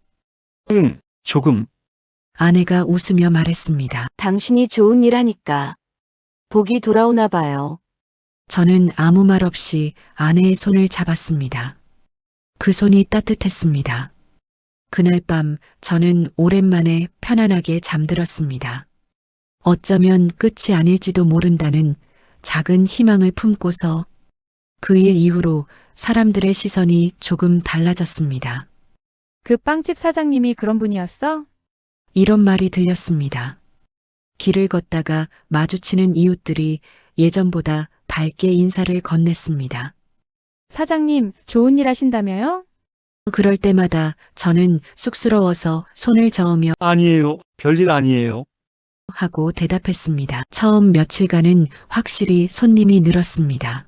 응, 조금. 아내가 웃으며 말했습니다. 당신이 좋은 일 하니까 복이 돌아오나 봐요. 저는 아무 말 없이 아내의 손을 잡았습니다. 그 손이 따뜻했습니다. 그날 밤 저는 오랜만에 편안하게 잠들었습니다. 어쩌면 끝이 아닐지도 모른다는 작은 희망을 품고서 그 일 이후로 사람들의 시선이 조금 달라졌습니다. 그 빵집 사장님이 그런 분이었어? 이런 말이 들렸습니다. 길을 걷다가 마주치는 이웃들이 예전보다 밝게 인사를 건넸습니다. 사장님, 좋은 일 하신다며요? 그럴 때마다 저는 쑥스러워서 손을 저으며 아니에요. 별일 아니에요. 하고 대답했습니다. 처음 며칠간은 확실히 손님이 늘었습니다.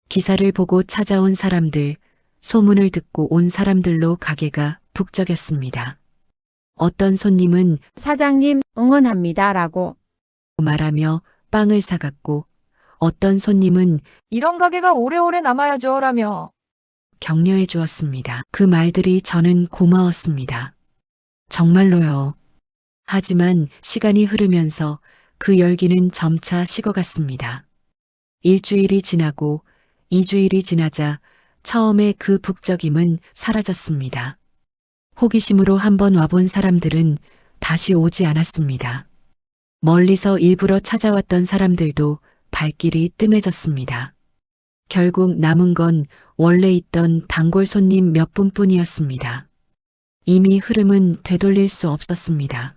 기사를 보고 찾아온 사람들, 소문을 듣고 온 사람들로 가게가 북적였습니다. 어떤 손님은 사장님, 응원합니다. 라고. 말하며 빵을 사갔고 어떤 손님은 이런 가게가 오래오래 남아야죠. 라며 격려해 주었습니다. 그 말들이 저는 고마웠습니다. 정말로요. 하지만 시간이 흐르면서 그 열기는 점차 식어갔습니다. 일주일이 지나고 2주일이 지나자 처음에 그 북적임은 사라졌습니다. 호기심으로 한번 와본 사람들은 다시 오지 않았습니다. 멀리서 일부러 찾아왔던 사람들도 발길이 뜸해졌습니다. 결국 남은 건 원래 있던 단골 손님 몇 분뿐이었습니다. 이미 흐름은 되돌릴 수 없었습니다.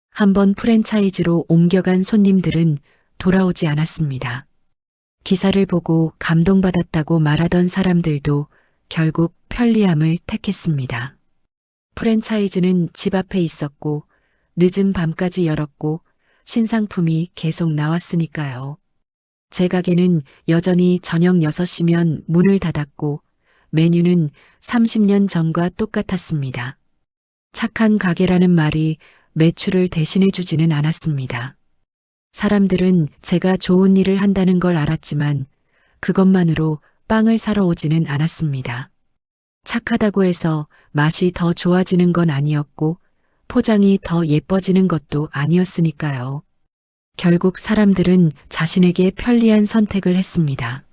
한번 프랜차이즈로 옮겨간 손님들은 돌아오지 않았습니다. 기사를 보고 감동받았다고 말하던 사람들도 결국 편리함을 택했습니다. 프랜차이즈는 집 앞에 있었고 늦은 밤까지 열었고 신상품이 계속 나왔으니까요. 제 가게는 여전히 저녁 6시면 문을 닫았고 메뉴는 30년 전과 똑같았습니다. 착한 가게라는 말이 매출을 대신해 주지는 않았습니다. 사람들은 제가 좋은 일을 한다는 걸 알았지만 그것만으로 빵을 사러 오지는 않았습니다. 착하다고 해서 맛이 더 좋아지는 건 아니었고 포장이 더 예뻐지는 것도 아니었으니까요. 결국 사람들은 자신에게 편리한 선택을 했습니다.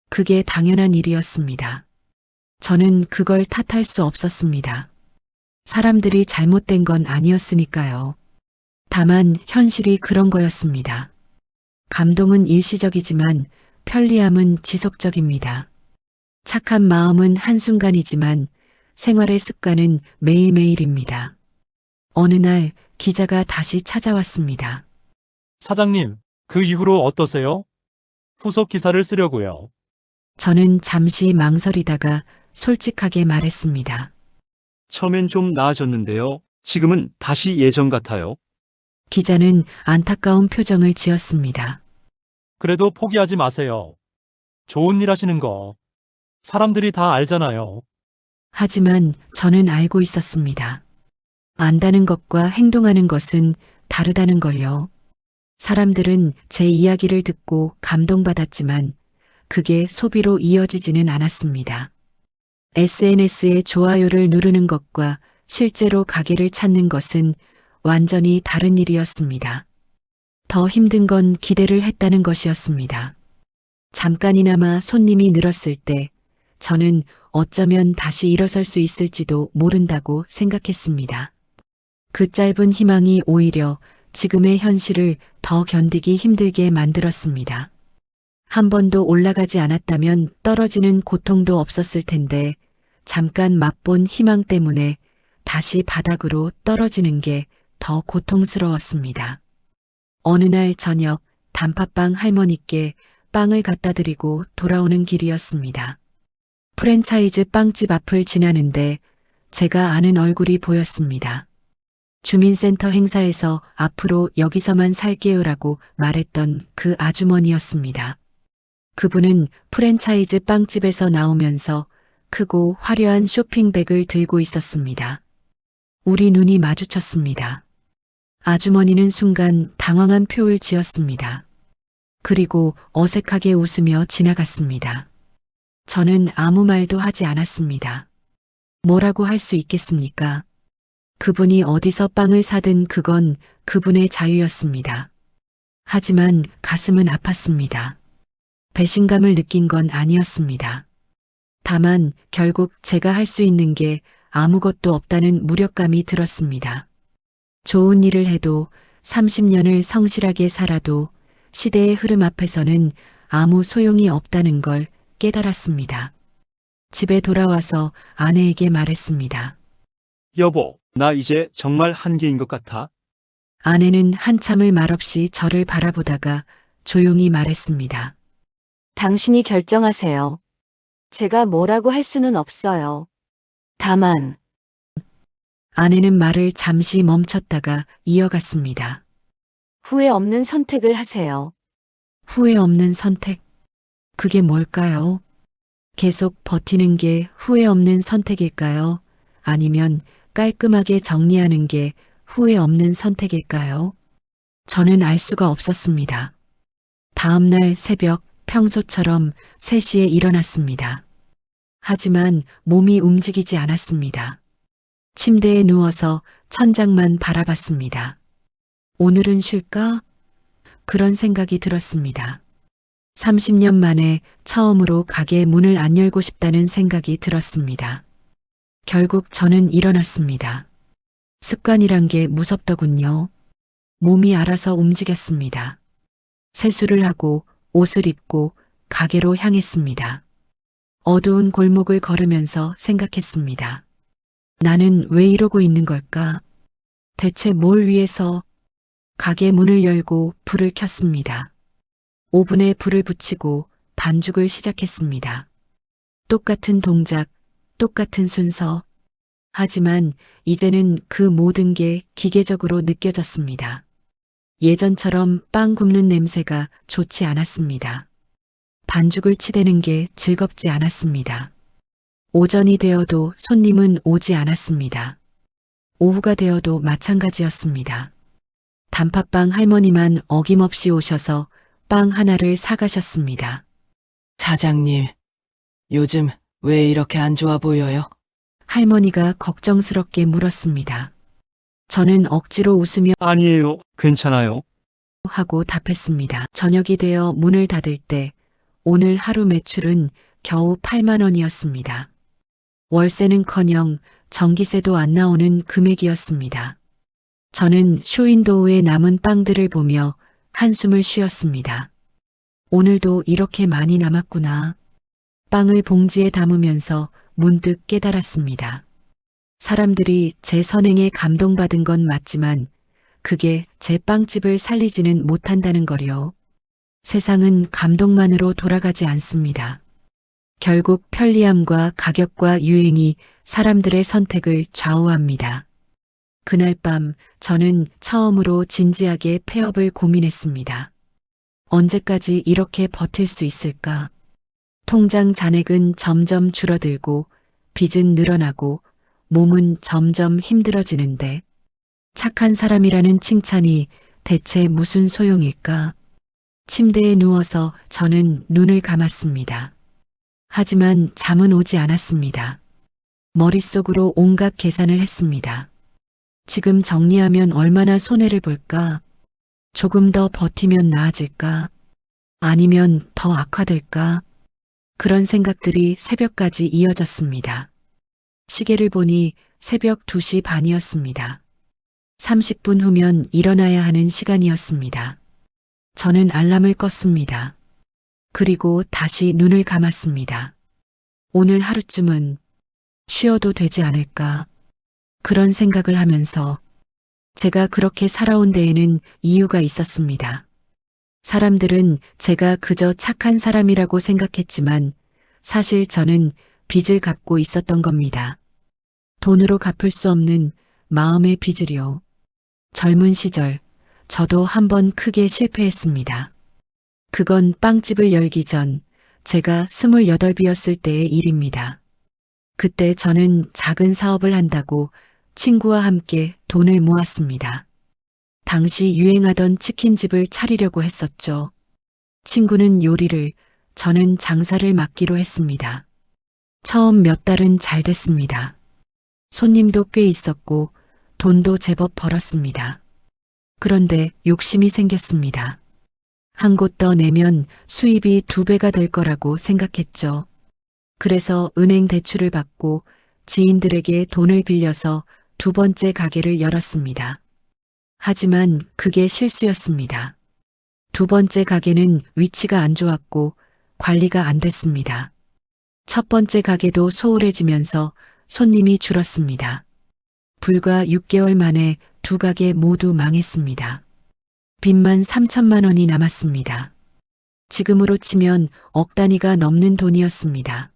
그게 당연한 일이었습니다. 저는 그걸 탓할 수 없었습니다. 사람들이 잘못된 건 아니었으니까요. 다만 현실이 그런 거였습니다. 감동은 일시적이지만 편리함은 지속적입니다. 착한 마음은 한순간이지만 생활의 습관은 매일매일입니다. 어느 날 기자가 다시 찾아왔습니다. 사장님, 그 이후로 어떠세요? 후속 기사를 쓰려고요. 저는 잠시 망설이다가 솔직하게 말했습니다. 처음엔 좀 나아졌는데요. 지금은 다시 예전 같아요. 기자는 안타까운 표정을 지었습니다. 그래도 포기하지 마세요. 좋은 일 하시는 거 사람들이 다 알잖아요. 하지만 저는 알고 있었습니다. 안다는 것과 행동하는 것은 다르다는 걸요. 사람들은 제 이야기를 듣고 감동받았지만 그게 소비로 이어지지는 않았습니다. SNS에 좋아요를 누르는 것과 실제로 가게를 찾는 것은 완전히 다른 일이었습니다. 더 힘든 건 기대를 했다는 것이었습니다. 잠깐이나마 손님이 늘었을 때 저는 어쩌면 다시 일어설 수 있을지도 모른다고 생각했습니다. 그 짧은 희망이 오히려 지금의 현실을 더 견디기 힘들게 만들었습니다. 한 번도 올라가지 않았다면 떨어지는 고통도 없었을 텐데 잠깐 맛본 희망 때문에 다시 바닥으로 떨어지는 게 더 고통스러웠습니다. 어느 날 저녁 단팥빵 할머니께 빵을 갖다 드리고 돌아오는 길이었습니다. 프랜차이즈 빵집 앞을 지나는데 제가 아는 얼굴이 보였습니다. 주민센터 행사에서 앞으로 여기서만 살게요라고 말했던 그 아주머니였습니다. 그분은 프랜차이즈 빵집에서 나오면서 크고 화려한 쇼핑백을 들고 있었습니다. 우리 눈이 마주쳤습니다. 아주머니는 순간 당황한 표를 지었습니다. 그리고 어색하게 웃으며 지나갔습니다. 저는 아무 말도 하지 않았습니다. 뭐라고 할 수 있겠습니까? 그분이 어디서 빵을 사든 그건 그분의 자유였습니다. 하지만 가슴은 아팠습니다. 배신감을 느낀 건 아니었습니다. 다만 결국 제가 할 수 있는 게 아무것도 없다는 무력감이 들었습니다. 좋은 일을 해도 30년을 성실하게 살아도 시대의 흐름 앞에서는 아무 소용이 없다는 걸 깨달았습니다. 집에 돌아와서 아내에게 말했습니다. 여보, 나 이제 정말 한계인 것 같아. 아내는 한참을 말없이 저를 바라보다가 조용히 말했습니다. 당신이 결정하세요. 제가 뭐라고 할 수는 없어요. 다만 아내는 말을 잠시 멈췄다가 이어갔습니다. 후회 없는 선택을 하세요. 후회 없는 선택. 그게 뭘까요? 계속 버티는 게 후회 없는 선택일까요? 아니면 깔끔하게 정리하는 게 후회 없는 선택일까요? 저는 알 수가 없었습니다. 다음 날 새벽 평소처럼 3시에 일어났습니다. 하지만 몸이 움직이지 않았습니다. 침대에 누워서 천장만 바라봤습니다. 오늘은 쉴까? 그런 생각이 들었습니다. 30년 만에 처음으로 가게 문을 안 열고 싶다는 생각이 들었습니다. 결국 저는 일어났습니다. 습관이란 게 무섭더군요. 몸이 알아서 움직였습니다. 세수를 하고 옷을 입고 가게로 향했습니다. 어두운 골목을 걸으면서 생각했습니다. 나는 왜 이러고 있는 걸까? 대체 뭘 위해서? 가게 문을 열고 불을 켰습니다. 오븐에 불을 붙이고 반죽을 시작했습니다. 똑같은 동작, 똑같은 순서. 하지만 이제는 그 모든 게 기계적으로 느껴졌습니다. 예전처럼 빵 굽는 냄새가 좋지 않았습니다. 반죽을 치대는 게 즐겁지 않았습니다. 오전이 되어도 손님은 오지 않았습니다. 오후가 되어도 마찬가지였습니다. 단팥빵 할머니만 어김없이 오셔서 빵 하나를 사가셨습니다. 사장님, 요즘 왜 이렇게 안 좋아 보여요? 할머니가 걱정스럽게 물었습니다. 저는 억지로 웃으며 아니에요. 괜찮아요. 하고 답했습니다. 저녁이 되어 문을 닫을 때 오늘 하루 매출은 겨우 8만 원이었습니다. 월세는커녕 전기세도 안 나오는 금액이었습니다. 저는 쇼윈도우에 남은 빵들을 보며 한숨을 쉬었습니다. 오늘도 이렇게 많이 남았구나. 빵을 봉지에 담으면서 문득 깨달았습니다. 사람들이 제 선행에 감동받은 건 맞지만 그게 제 빵집을 살리지는 못한다는 거요. 세상은 감동만으로 돌아가지 않습니다. 결국 편리함과 가격과 유행이 사람들의 선택을 좌우합니다. 그날 밤 저는 처음으로 진지하게 폐업을 고민했습니다. 언제까지 이렇게 버틸 수 있을까? 통장 잔액은 점점 줄어들고 빚은 늘어나고 몸은 점점 힘들어지는데 착한 사람이라는 칭찬이 대체 무슨 소용일까? 침대에 누워서 저는 눈을 감았습니다. 하지만 잠은 오지 않았습니다. 머릿속으로 온갖 계산을 했습니다. 지금 정리하면 얼마나 손해를 볼까? 조금 더 버티면 나아질까? 아니면 더 악화될까? 그런 생각들이 새벽까지 이어졌습니다. 시계를 보니 새벽 2시 반이었습니다. 30분 후면 일어나야 하는 시간이었습니다. 저는 알람을 껐습니다. 그리고 다시 눈을 감았습니다. 오늘 하루쯤은 쉬어도 되지 않을까? 그런 생각을 하면서 제가 그렇게 살아온 데에는 이유가 있었습니다. 사람들은 제가 그저 착한 사람이라고 생각했지만 사실 저는 빚을 갚고 있었던 겁니다. 돈으로 갚을 수 없는 마음의 빚을요. 젊은 시절 저도 한번 크게 실패했습니다. 그건 빵집을 열기 전 제가 28이었을 때의 일입니다. 그때 저는 작은 사업을 한다고 친구와 함께 돈을 모았습니다. 당시 유행하던 치킨집을 차리려고 했었죠. 친구는 요리를, 저는 장사를 맡기로 했습니다. 처음 몇 달은 잘 됐습니다. 손님도 꽤 있었고 돈도 제법 벌었습니다. 그런데 욕심이 생겼습니다. 한 곳 더 내면 수입이 2배가 될 거라고 생각했죠. 그래서 은행 대출을 받고 지인들에게 돈을 빌려서 2번째 가게를 열었습니다. 하지만 그게 실수였습니다. 2번째 가게는 위치가 안 좋았고 관리가 안 됐습니다. 첫 번째 가게도 소홀해지면서 손님이 줄었습니다. 불과 6개월 만에 2 가게 모두 망했습니다. 빚만 3천만 원이 남았습니다. 지금으로 치면 억 단위가 넘는 돈이었습니다.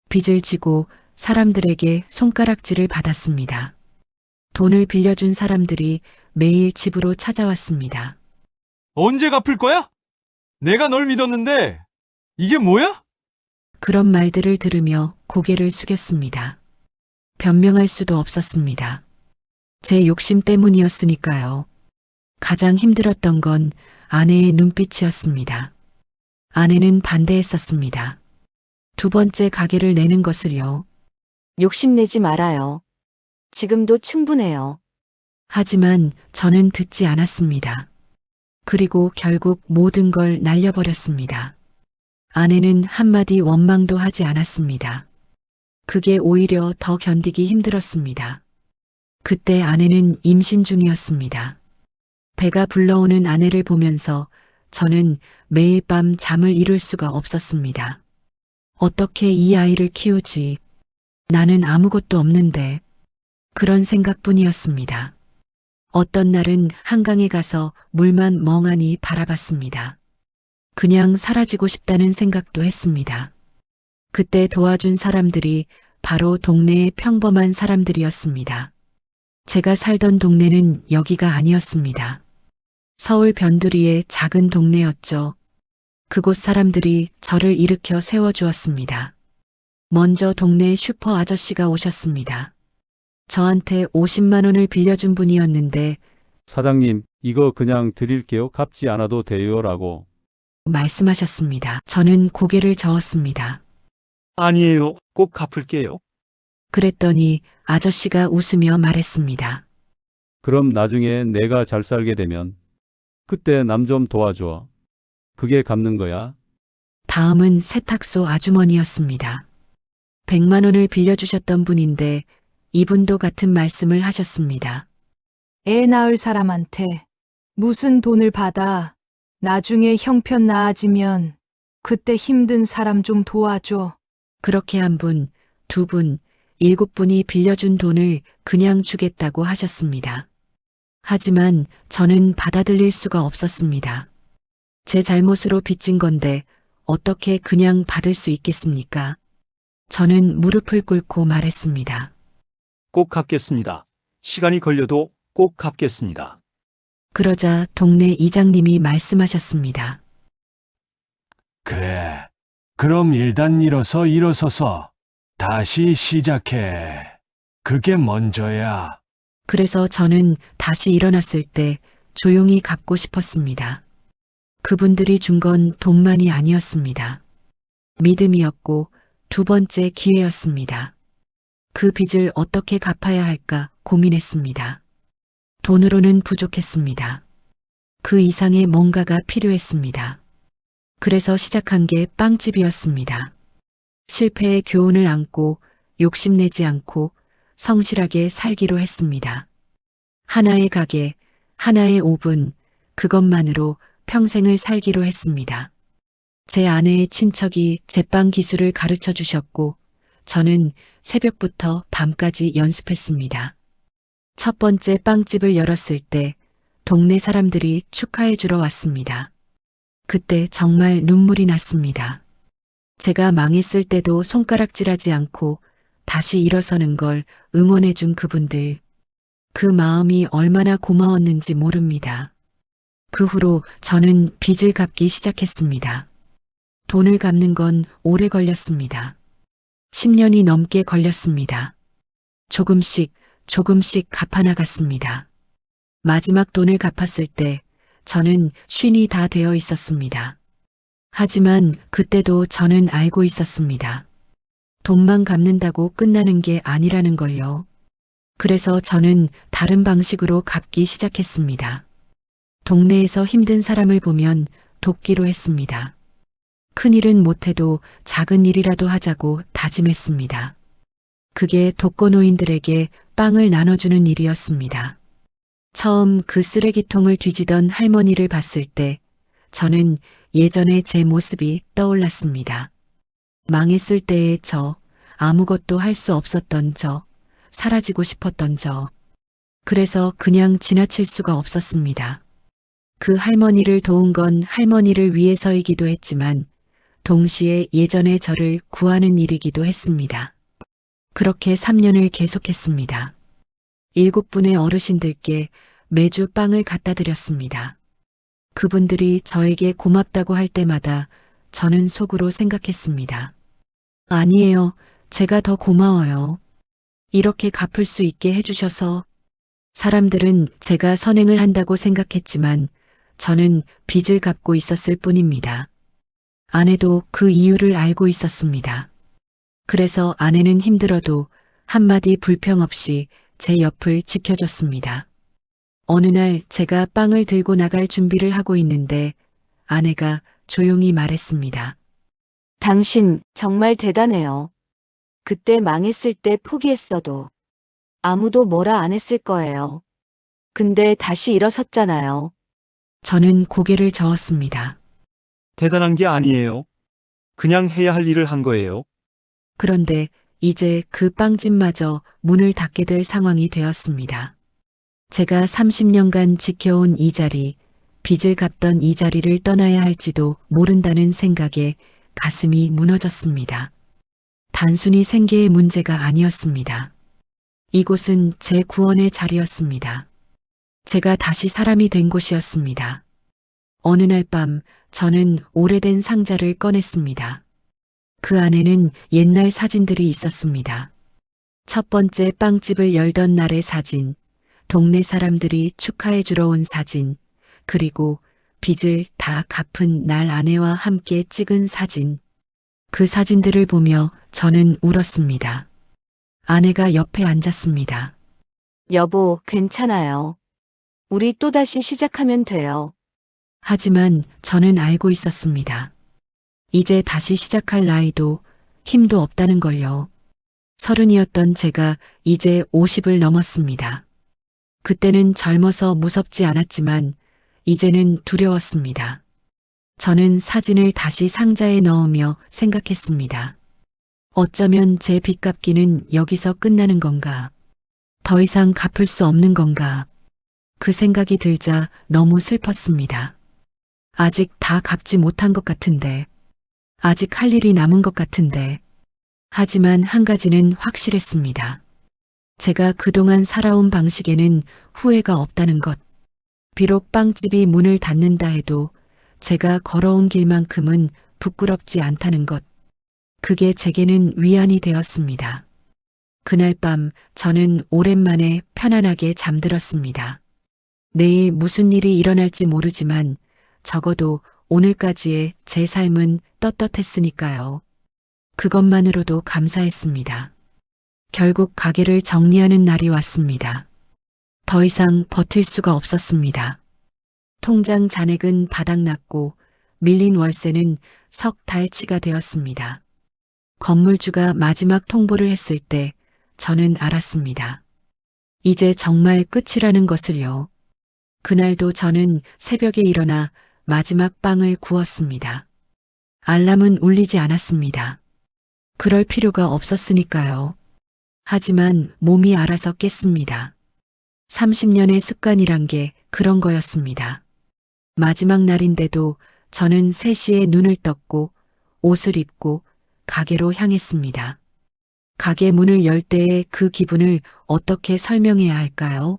빚을 지고 사람들에게 손가락질을 받았습니다. 돈을 빌려준 사람들이 매일 집으로 찾아왔습니다. 언제 갚을 거야? 내가 널 믿었는데 이게 뭐야? 그런 말들을 들으며 고개를 숙였습니다. 변명할 수도 없었습니다. 제 욕심 때문이었으니까요. 가장 힘들었던 건 아내의 눈빛이었습니다. 아내는 반대했었습니다. 2번째 가게를 내는 것을요. 욕심내지 말아요. 지금도 충분해요. 하지만 저는 듣지 않았습니다. 그리고 결국 모든 걸 날려버렸습니다. 아내는 한마디 원망도 하지 않았습니다. 그게 오히려 더 견디기 힘들었습니다. 그때 아내는 임신 중이었습니다. 배가 불러오는 아내를 보면서 저는 매일 밤 잠을 이룰 수가 없었습니다. 어떻게 이 아이를 키우지? 나는 아무것도 없는데. 그런 생각뿐이었습니다. 어떤 날은 한강에 가서 물만 멍하니 바라봤습니다. 그냥 사라지고 싶다는 생각도 했습니다. 그때 도와준 사람들이 바로 동네의 평범한 사람들이었습니다. 제가 살던 동네는 여기가 아니었습니다. 서울 변두리의 작은 동네였죠. 그곳 사람들이 저를 일으켜 세워주었습니다. 먼저 동네 슈퍼 아저씨가 오셨습니다. 저한테 50만 원을 빌려준 분이었는데 사장님, 이거 그냥 드릴게요. 갚지 않아도 돼요라고. 말씀하셨습니다. 저는 고개를 저었습니다. 아니에요. 꼭 갚을게요. 그랬더니 아저씨가 웃으며 말했습니다. 그럼 나중에 내가 잘 살게 되면 그때 남 좀 도와줘. 그게 갚는 거야. 다음은 세탁소 아주머니였습니다. 100만 원을 빌려주셨던 분인데 이분도 같은 말씀을 하셨습니다. 애 낳을 사람한테 무슨 돈을 받아. 나중에 형편 나아지면 그때 힘든 사람 좀 도와줘. 그렇게 한 분, 2분, 7분이 빌려준 돈을 그냥 주겠다고 하셨습니다. 하지만 저는 받아들일 수가 없었습니다. 제 잘못으로 빚진 건데 어떻게 그냥 받을 수 있겠습니까? 저는 무릎을 꿇고 말했습니다. 꼭 갚겠습니다. 시간이 걸려도 꼭 갚겠습니다. 그러자 동네 이장님이 말씀하셨습니다. 그래. 그럼 일단 일어서서 다시 시작해. 그게 먼저야. 그래서 저는 다시 일어났을 때 조용히 갚고 싶었습니다. 그분들이 준 건 돈만이 아니었습니다. 믿음이었고 두 번째 기회였습니다. 그 빚을 어떻게 갚아야 할까 고민했습니다. 돈으로는 부족했습니다. 그 이상의 뭔가가 필요했습니다. 그래서 시작한 게 빵집이었습니다. 실패의 교훈을 안고 욕심내지 않고 성실하게 살기로 했습니다. 하나의 가게, 하나의 오븐, 그것만으로 평생을 살기로 했습니다. 제 아내의 친척이 제빵 기술을 가르쳐 주셨고, 저는 새벽부터 밤까지 연습했습니다. 첫 번째 빵집을 열었을 때 동네 사람들이 축하해 주러 왔습니다. 그때 정말 눈물이 났습니다. 제가 망했을 때도 손가락질하지 않고 다시 일어서는 걸 응원해 준 그분들. 그 마음이 얼마나 고마웠는지 모릅니다. 그 후로 저는 빚을 갚기 시작했습니다. 돈을 갚는 건 오래 걸렸습니다. 10년이 넘게 걸렸습니다. 조금씩 갚아나갔습니다. 마지막 돈을 갚았을 때 저는 쉰이 다 되어 있었습니다. 하지만 그때도 저는 알고 있었습니다. 돈만 갚는다고 끝나는 게 아니라는 걸요. 그래서 저는 다른 방식으로 갚기 시작했습니다. 동네에서 힘든 사람을 보면 돕기로 했습니다. 큰 일은 못해도 작은 일이라도 하자고 다짐했습니다. 그게 독거노인들에게 빵을 나눠주는 일이었습니다. 처음 그 쓰레기통을 뒤지던 할머니를 봤을 때 저는 예전의 제 모습이 떠올랐습니다. 망했을 때의 저, 아무것도 할 수 없었던 저, 사라지고 싶었던 저. 그래서 그냥 지나칠 수가 없었습니다. 그 할머니를 도운 건 할머니를 위해서이기도 했지만 동시에 예전의 저를 구하는 일이기도 했습니다. 그렇게 3년을 계속했습니다. 7분의 어르신들께 매주 빵을 갖다 드렸습니다. 그분들이 저에게 고맙다고 할 때마다 저는 속으로 생각했습니다. 아니에요. 제가 더 고마워요. 이렇게 갚을 수 있게 해주셔서. 사람들은 제가 선행을 한다고 생각했지만 저는 빚을 갚고 있었을 뿐입니다. 아내도 그 이유를 알고 있었습니다. 그래서 아내는 힘들어도 한마디 불평 없이 제 옆을 지켜줬습니다. 어느 날 제가 빵을 들고 나갈 준비를 하고 있는데 아내가 조용히 말했습니다. 당신 정말 대단해요. 그때 망했을 때 포기했어도 아무도 뭐라 안 했을 거예요. 근데 다시 일어섰잖아요. 저는 고개를 저었습니다. 대단한 게 아니에요. 그냥 해야 할 일을 한 거예요. 그런데 이제 그 빵집마저 문을 닫게 될 상황이 되었습니다. 제가 30년간 지켜온 이 자리, 빚을 갚던 이 자리를 떠나야 할지도 모른다는 생각에 가슴이 무너졌습니다. 단순히 생계의 문제가 아니었습니다. 이곳은 제 구원의 자리였습니다. 제가 다시 사람이 된 곳이었습니다. 어느 날 밤 저는 오래된 상자를 꺼냈습니다. 그 안에는 옛날 사진들이 있었습니다. 첫 번째 빵집을 열던 날의 사진, 동네 사람들이 축하해 주러 온 사진, 그리고 빚을 다 갚은 날 아내와 함께 찍은 사진. 그 사진들을 보며 저는 울었습니다. 아내가 옆에 앉았습니다. 여보, 괜찮아요. 우리 또다시 시작하면 돼요. 하지만 저는 알고 있었습니다. 이제 다시 시작할 나이도 힘도 없다는 걸요. 30이었던 제가 이제 50을 넘었습니다. 그때는 젊어서 무섭지 않았지만 이제는 두려웠습니다. 저는 사진을 다시 상자에 넣으며 생각했습니다. 어쩌면 제 빚 갚기는 여기서 끝나는 건가? 더 이상 갚을 수 없는 건가? 그 생각이 들자 너무 슬펐습니다. 아직 다 갚지 못한 것 같은데, 아직 할 일이 남은 것 같은데. 하지만 한 가지는 확실했습니다. 제가 그동안 살아온 방식에는 후회가 없다는 것. 비록 빵집이 문을 닫는다 해도 제가 걸어온 길만큼은 부끄럽지 않다는 것. 그게 제게는 위안이 되었습니다. 그날 밤 저는 오랜만에 편안하게 잠들었습니다. 내일 무슨 일이 일어날지 모르지만 적어도 오늘까지의 제 삶은 떳떳했으니까요. 그것만으로도 감사했습니다. 결국 가게를 정리하는 날이 왔습니다. 더 이상 버틸 수가 없었습니다. 통장 잔액은 바닥났고 밀린 월세는 석 달치가 되었습니다. 건물주가 마지막 통보를 했을 때 저는 알았습니다. 이제 정말 끝이라는 것을요. 그날도 저는 새벽에 일어나 마지막 빵을 구웠습니다. 알람은 울리지 않았습니다. 그럴 필요가 없었으니까요. 하지만 몸이 알아서 깼습니다. 30년의 습관이란 게 그런 거였습니다. 마지막 날인데도 저는 3시에 눈을 떴고 옷을 입고 가게로 향했습니다. 가게 문을 열 때의 그 기분을 어떻게 설명해야 할까요?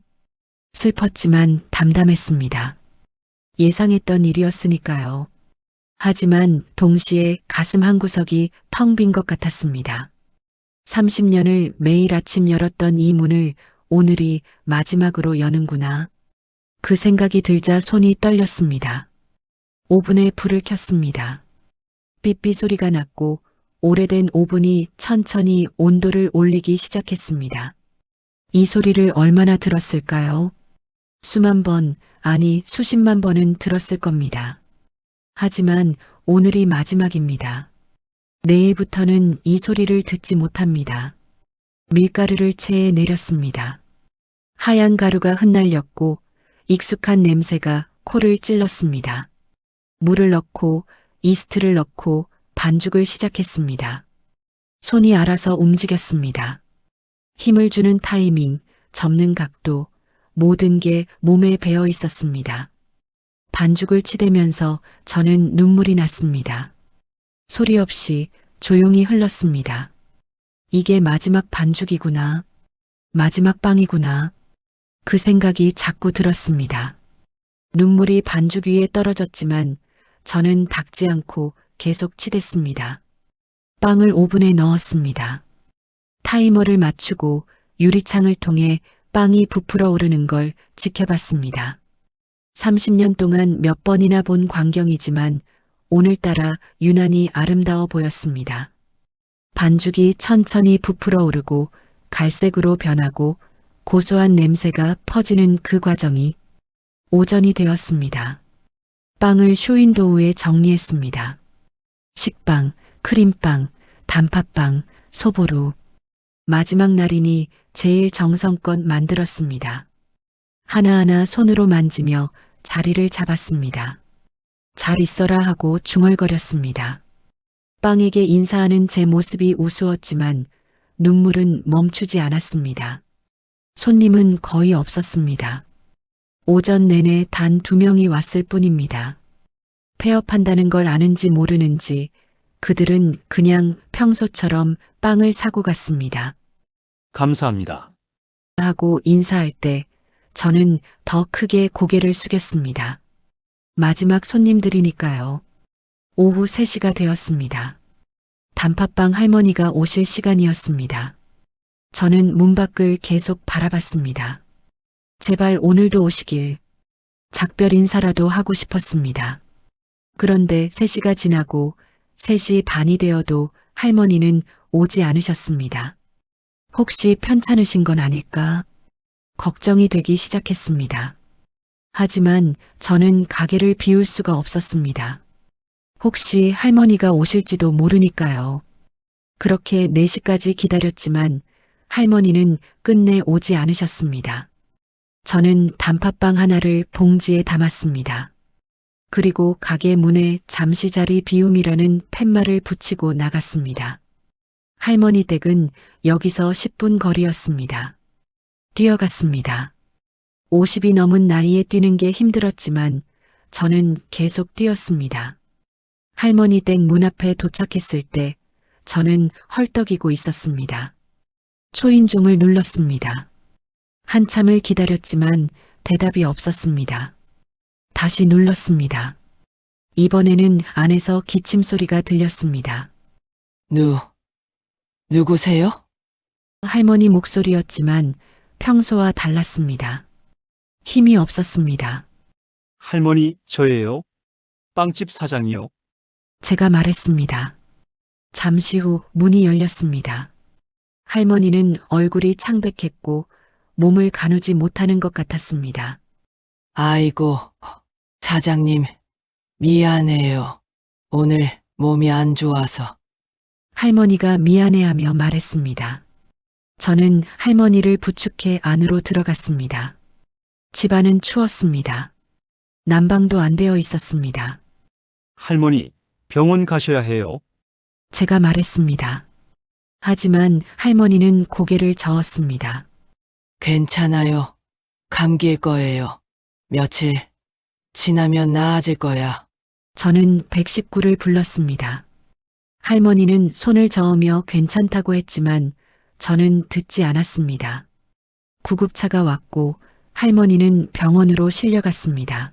슬펐지만 담담했습니다. 예상했던 일이었으니까요. 하지만 동시에 가슴 한구석이 텅 빈 것 같았습니다. 30년을 매일 아침 열었던 이 문을 오늘이 마지막으로 여는구나. 그 생각이 들자 손이 떨렸습니다. 오븐에 불을 켰습니다. 삐삐 소리가 났고 오래된 오븐이 천천히 온도를 올리기 시작했습니다. 이 소리를 얼마나 들었을까요? 수만 번, 아니 수십만 번은 들었을 겁니다. 하지만 오늘이 마지막입니다. 내일부터는 이 소리를 듣지 못합니다. 밀가루를 체에 내렸습니다. 하얀 가루가 흩날렸고 익숙한 냄새가 코를 찔렀습니다. 물을 넣고 이스트를 넣고 반죽을 시작했습니다. 손이 알아서 움직였습니다. 힘을 주는 타이밍, 접는 각도, 모든 게 몸에 배어 있었습니다. 반죽을 치대면서 저는 눈물이 났습니다. 소리 없이 조용히 흘렀습니다. 이게 마지막 반죽이구나. 마지막 빵이구나. 그 생각이 자꾸 들었습니다. 눈물이 반죽 위에 떨어졌지만 저는 닦지 않고 계속 치댔습니다. 빵을 오븐에 넣었습니다. 타이머를 맞추고 유리창을 통해 빵이 부풀어 오르는 걸 지켜봤습니다. 30년 동안 몇 번이나 본 광경이지만 오늘따라 유난히 아름다워 보였습니다. 반죽이 천천히 부풀어 오르고 갈색으로 변하고 고소한 냄새가 퍼지는 그 과정이 오전이 되었습니다. 빵을 쇼윈도우에 정리했습니다. 식빵, 크림빵, 단팥빵, 소보루. 마지막 날이니 제일 정성껏 만들었습니다. 하나하나 손으로 만지며 자리를 잡았습니다. 잘 있어라 하고 중얼거렸습니다. 빵에게 인사하는 제 모습이 우스웠지만 눈물은 멈추지 않았습니다. 손님은 거의 없었습니다. 오전 내내 단 2명이 왔을 뿐입니다. 폐업한다는 걸 아는지 모르는지 그들은 그냥 평소처럼 빵을 사고 갔습니다. 감사합니다. 하고 인사할 때 저는 더 크게 고개를 숙였습니다. 마지막 손님들이니까요. 오후 3시가 되었습니다. 단팥빵 할머니가 오실 시간이었습니다. 저는 문 밖을 계속 바라봤습니다. 제발 오늘도 오시길. 작별 인사라도 하고 싶었습니다. 그런데 3시가 지나고 3시 반이 되어도 할머니는 오지 않으셨습니다. 혹시 편찮으신 건 아닐까? 걱정이 되기 시작했습니다. 하지만 저는 가게를 비울 수가 없었습니다. 혹시 할머니가 오실지도 모르니까요. 그렇게 4시까지 기다렸지만 할머니는 끝내 오지 않으셨습니다. 저는 단팥빵 하나를 봉지에 담았습니다. 그리고 가게 문에 잠시 자리 비움이라는 팻말을 붙이고 나갔습니다. 할머니 댁은 여기서 10분 거리였습니다. 뛰어갔습니다. 50이 넘은 나이에 뛰는 게 힘들었지만 저는 계속 뛰었습니다. 할머니 댁 문 앞에 도착했을 때 저는 헐떡이고 있었습니다. 초인종을 눌렀습니다. 한참을 기다렸지만 대답이 없었습니다. 다시 눌렀습니다. 이번에는 안에서 기침 소리가 들렸습니다. 누구세요? 할머니 목소리였지만 평소와 달랐습니다. 힘이 없었습니다. 할머니, 저예요. 빵집 사장이요. 제가 말했습니다. 잠시 후 문이 열렸습니다. 할머니는 얼굴이 창백했고 몸을 가누지 못하는 것 같았습니다. 아이고, 사장님, 미안해요. 오늘 몸이 안 좋아서. 할머니가 미안해하며 말했습니다. 저는 할머니를 부축해 안으로 들어갔습니다. 집안은 추웠습니다. 난방도 안 되어 있었습니다. 할머니, 병원 가셔야 해요. 제가 말했습니다. 하지만 할머니는 고개를 저었습니다. 괜찮아요. 감기일 거예요. 며칠 지나면 나아질 거야. 저는 119를 불렀습니다. 할머니는 손을 저으며 괜찮다고 했지만 저는 듣지 않았습니다. 구급차가 왔고 할머니는 병원으로 실려갔습니다.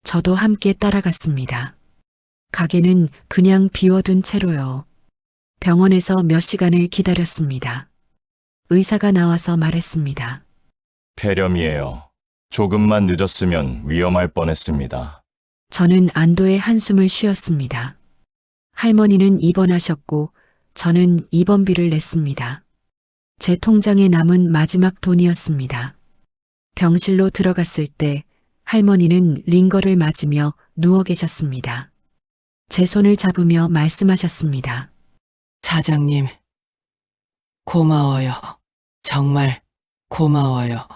저도 함께 따라갔습니다. 가게는 그냥 비워둔 채로요. 병원에서 몇 시간을 기다렸습니다. 의사가 나와서 말했습니다. 폐렴이에요. 조금만 늦었으면 위험할 뻔했습니다. 저는 안도의 한숨을 쉬었습니다. 할머니는 입원하셨고 저는 입원비를 냈습니다. 제 통장에 남은 마지막 돈이었습니다. 병실로 들어갔을 때 할머니는 링거를 맞으며 누워 계셨습니다. 제 손을 잡으며 말씀하셨습니다. 사장님, 고마워요. 정말 고마워요.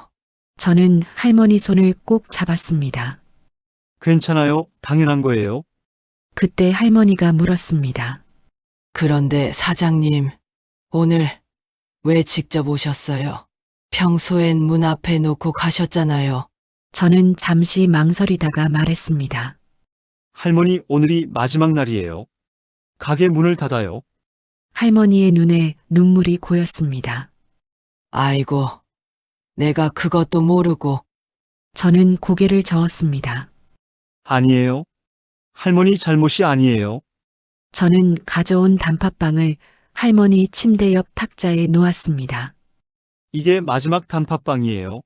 저는 할머니 손을 꼭 잡았습니다. 괜찮아요. 당연한 거예요. 그때 할머니가 물었습니다. 그런데 사장님, 오늘 왜 직접 오셨어요? 평소엔 문 앞에 놓고 가셨잖아요. 저는 잠시 망설이다가 말했습니다. 할머니, 오늘이 마지막 날이에요. 가게 문을 닫아요. 할머니의 눈에 눈물이 고였습니다. 아이고, 내가 그것도 모르고. 저는 고개를 저었습니다. 아니에요. 할머니 잘못이 아니에요. 저는 가져온 단팥빵을 할머니 침대 옆 탁자에 놓았습니다. 이게 마지막 단팥빵이에요.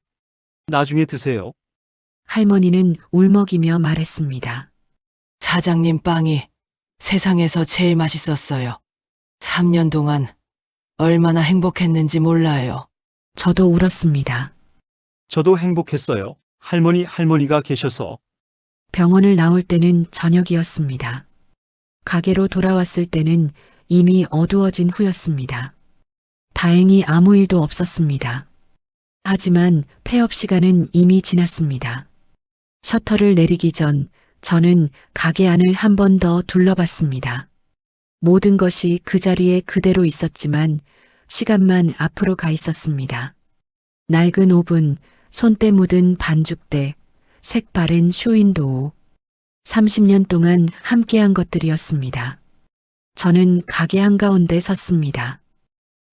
나중에 드세요. 할머니는 울먹이며 말했습니다. 사장님 빵이 세상에서 제일 맛있었어요. 3년 동안 얼마나 행복했는지 몰라요. 저도 울었습니다. 저도 행복했어요. 할머니가 계셔서. 병원을 나올 때는 저녁이었습니다. 가게로 돌아왔을 때는 이미 어두워진 후였습니다. 다행히 아무 일도 없었습니다. 하지만 폐업 시간은 이미 지났습니다. 셔터를 내리기 전 저는 가게 안을 한 번 더 둘러봤습니다. 모든 것이 그 자리에 그대로 있었지만 시간만 앞으로 가 있었습니다. 낡은 오븐, 손때 묻은 반죽대, 색바랜 쇼윈도우. 30년 동안 함께한 것들이었습니다. 저는 가게 한가운데 섰습니다.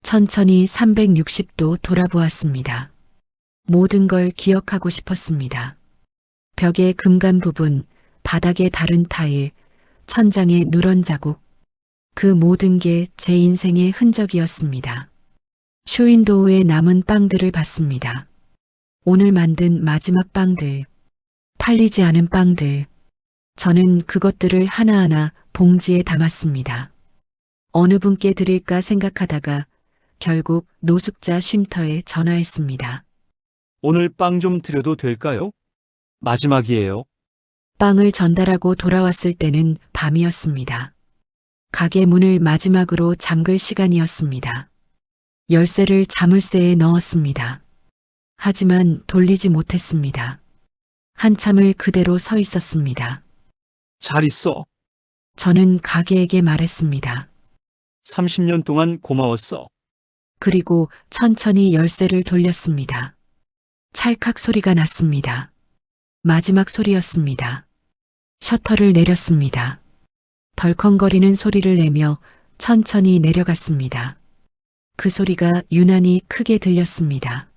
천천히 360도 돌아보았습니다. 모든 걸 기억하고 싶었습니다. 벽의 금간 부분, 바닥의 다른 타일, 천장의 누런 자국. 그 모든 게 제 인생의 흔적이었습니다. 쇼윈도우에 남은 빵들을 봤습니다. 오늘 만든 마지막 빵들, 팔리지 않은 빵들. 저는 그것들을 하나하나 봉지에 담았습니다. 어느 분께 드릴까 생각하다가 결국 노숙자 쉼터에 전화했습니다. 오늘 빵 좀 드려도 될까요? 마지막이에요. 빵을 전달하고 돌아왔을 때는 밤이었습니다. 가게 문을 마지막으로 잠글 시간이었습니다. 열쇠를 자물쇠에 넣었습니다. 하지만 돌리지 못했습니다. 한참을 그대로 서 있었습니다. 잘 있어. 저는 가게에게 말했습니다. 30년 동안 고마웠어. 그리고 천천히 열쇠를 돌렸습니다. 찰칵 소리가 났습니다. 마지막 소리였습니다. 셔터를 내렸습니다. 덜컹거리는 소리를 내며 천천히 내려갔습니다. 그 소리가 유난히 크게 들렸습니다.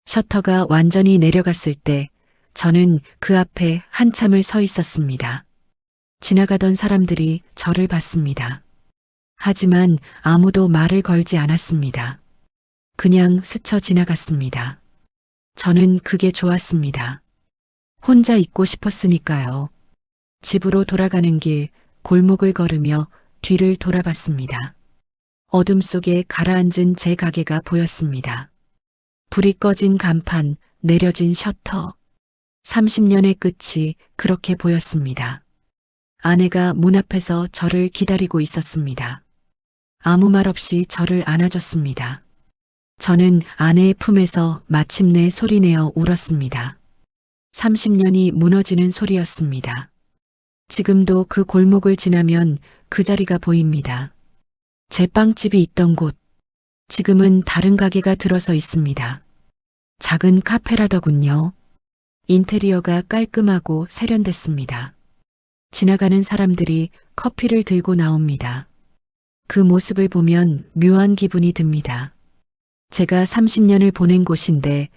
셔터가 완전히 내려갔을 때 저는 그 앞에 한참을 서 있었습니다. 지나가던 사람들이 저를 봤습니다. 하지만 아무도 말을 걸지 않았습니다. 그냥 스쳐 지나갔습니다. 저는 그게 좋았습니다. 혼자 있고 싶었으니까요. 집으로 돌아가는 길 골목을 걸으며 뒤를 돌아봤습니다. 어둠 속에 가라앉은 제 가게가 보였습니다. 불이 꺼진 간판, 내려진 셔터. 30년의 끝이 그렇게 보였습니다. 아내가 문 앞에서 저를 기다리고 있었습니다. 아무 말 없이 저를 안아줬습니다. 저는 아내의 품에서 마침내 소리내어 울었습니다. 30년이 무너지는 소리였습니다. 지금도 그 골목을 지나면 그 자리가 보입니다. 제 빵집이 있던 곳, 지금은 다른 가게가 들어서 있습니다. 작은 카페라더군요. 인테리어가 깔끔하고 세련됐습니다. 지나가는 사람들이 커피를 들고 나옵니다. 그 모습을 보면 묘한 기분이 듭니다. 제가 30년을 보낸 곳인데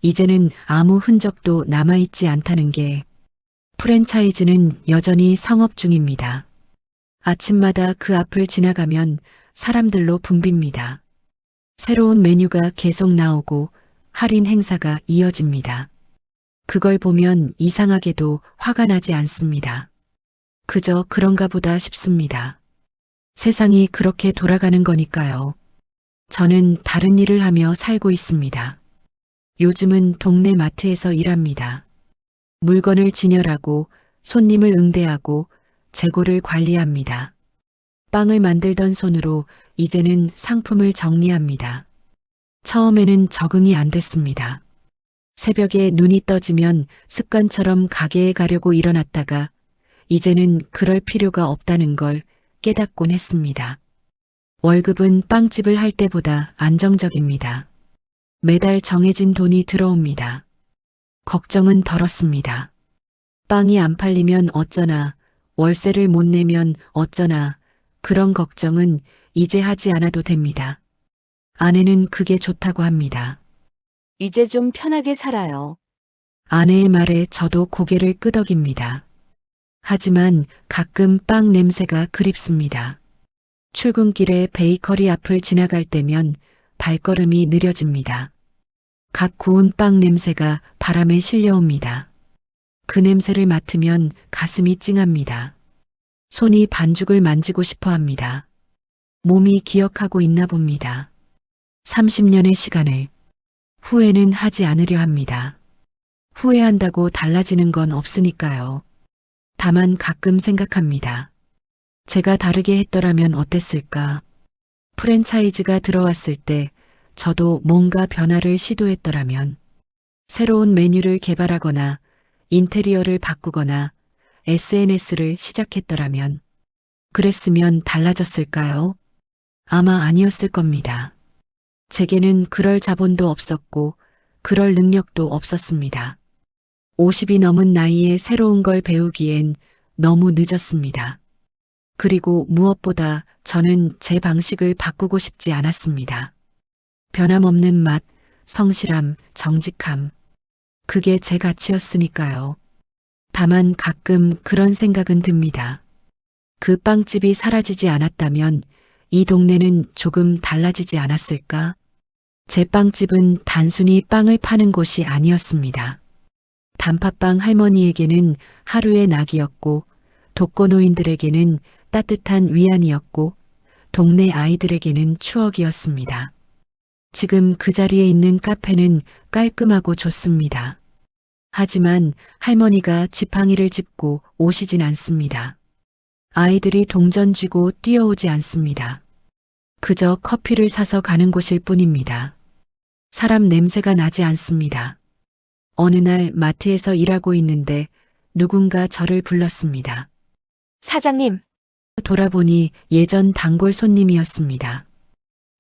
이제는 아무 흔적도 남아있지 않다는 게, 프랜차이즈는 여전히 성업 중입니다. 아침마다 그 앞을 지나가면 사람들로 붐빕니다. 새로운 메뉴가 계속 나오고 할인 행사가 이어집니다. 그걸 보면 이상하게도 화가 나지 않습니다. 그저 그런가 보다 싶습니다. 세상이 그렇게 돌아가는 거니까요. 저는 다른 일을 하며 살고 있습니다. 요즘은 동네 마트에서 일합니다. 물건을 진열하고 손님을 응대하고 재고를 관리합니다. 빵을 만들던 손으로 이제는 상품을 정리합니다. 처음에는 적응이 안 됐습니다. 새벽에 눈이 떠지면 습관처럼 가게에 가려고 일어났다가 이제는 그럴 필요가 없다는 걸 깨닫곤 했습니다. 월급은 빵집을 할 때보다 안정적입니다. 매달 정해진 돈이 들어옵니다. 걱정은 덜었습니다. 빵이 안 팔리면 어쩌나, 월세를 못 내면 어쩌나, 그런 걱정은 이제 하지 않아도 됩니다. 아내는 그게 좋다고 합니다. 이제 좀 편하게 살아요. 아내의 말에 저도 고개를 끄덕입니다. 하지만 가끔 빵 냄새가 그립습니다. 출근길에 베이커리 앞을 지나갈 때면 발걸음이 느려집니다. 각 구운 빵 냄새가 바람에 실려옵니다. 그 냄새를 맡으면 가슴이 찡합니다. 손이 반죽을 만지고 싶어 합니다. 몸이 기억하고 있나 봅니다. 30년의 시간을. 후회는 하지 않으려 합니다. 후회한다고 달라지는 건 없으니까요. 다만 가끔 생각합니다. 제가 다르게 했더라면 어땠을까? 프랜차이즈가 들어왔을 때 저도 뭔가 변화를 시도했더라면, 새로운 메뉴를 개발하거나 인테리어를 바꾸거나 SNS를 시작했더라면, 그랬으면 달라졌을까요? 아마 아니었을 겁니다. 제게는 그럴 자본도 없었고 그럴 능력도 없었습니다. 50이 넘은 나이에 새로운 걸 배우기엔 너무 늦었습니다. 그리고 무엇보다 저는 제 방식을 바꾸고 싶지 않았습니다. 변함없는 맛, 성실함, 정직함. 그게 제 가치였으니까요. 다만 가끔 그런 생각은 듭니다. 그 빵집이 사라지지 않았다면 이 동네는 조금 달라지지 않았을까? 제 빵집은 단순히 빵을 파는 곳이 아니었습니다. 단팥빵 할머니에게는 하루의 낙이었고, 독거노인들에게는 따뜻한 위안이었고, 동네 아이들에게는 추억이었습니다. 지금 그 자리에 있는 카페는 깔끔하고 좋습니다. 하지만 할머니가 지팡이를 짚고 오시진 않습니다. 아이들이 동전 쥐고 뛰어오지 않습니다. 그저 커피를 사서 가는 곳일 뿐입니다. 사람 냄새가 나지 않습니다. 어느 날 마트에서 일하고 있는데 누군가 저를 불렀습니다. 사장님, 돌아보니 예전 단골 손님이었습니다.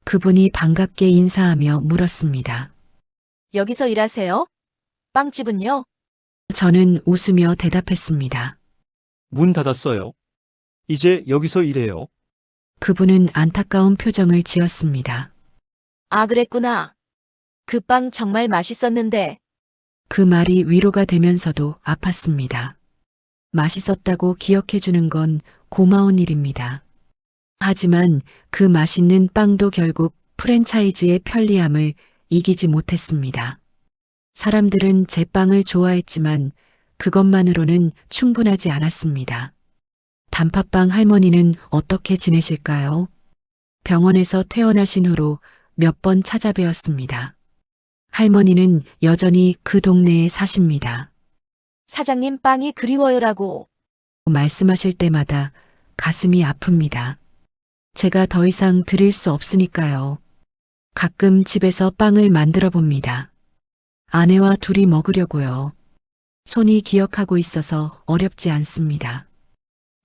그분이 반갑게 인사하며 물었습니다. 여기서 일하세요? 빵집은요? 저는 웃으며 대답했습니다. 문 닫았어요. 이제 여기서 일해요. 그분은 안타까운 표정을 지었습니다. 아, 그랬구나. 그 빵 정말 맛있었는데. 그 말이 위로가 되면서도 아팠습니다. 맛있었다고 기억해 주는 건 고마운 일입니다. 하지만 그 맛있는 빵도 결국 프랜차이즈의 편리함을 이기지 못했습니다. 사람들은 제 빵을 좋아했지만 그것만으로는 충분하지 않았습니다. 단팥빵 할머니는 어떻게 지내실까요? 병원에서 퇴원하신 후로 몇 번 찾아뵈었습니다. 할머니는 여전히 그 동네에 사십니다. 사장님 빵이 그리워요라고. 말씀하실 때마다 가슴이 아픕니다. 제가 더 이상 드릴 수 없으니까요. 가끔 집에서 빵을 만들어 봅니다. 아내와 둘이 먹으려고요. 손이 기억하고 있어서 어렵지 않습니다.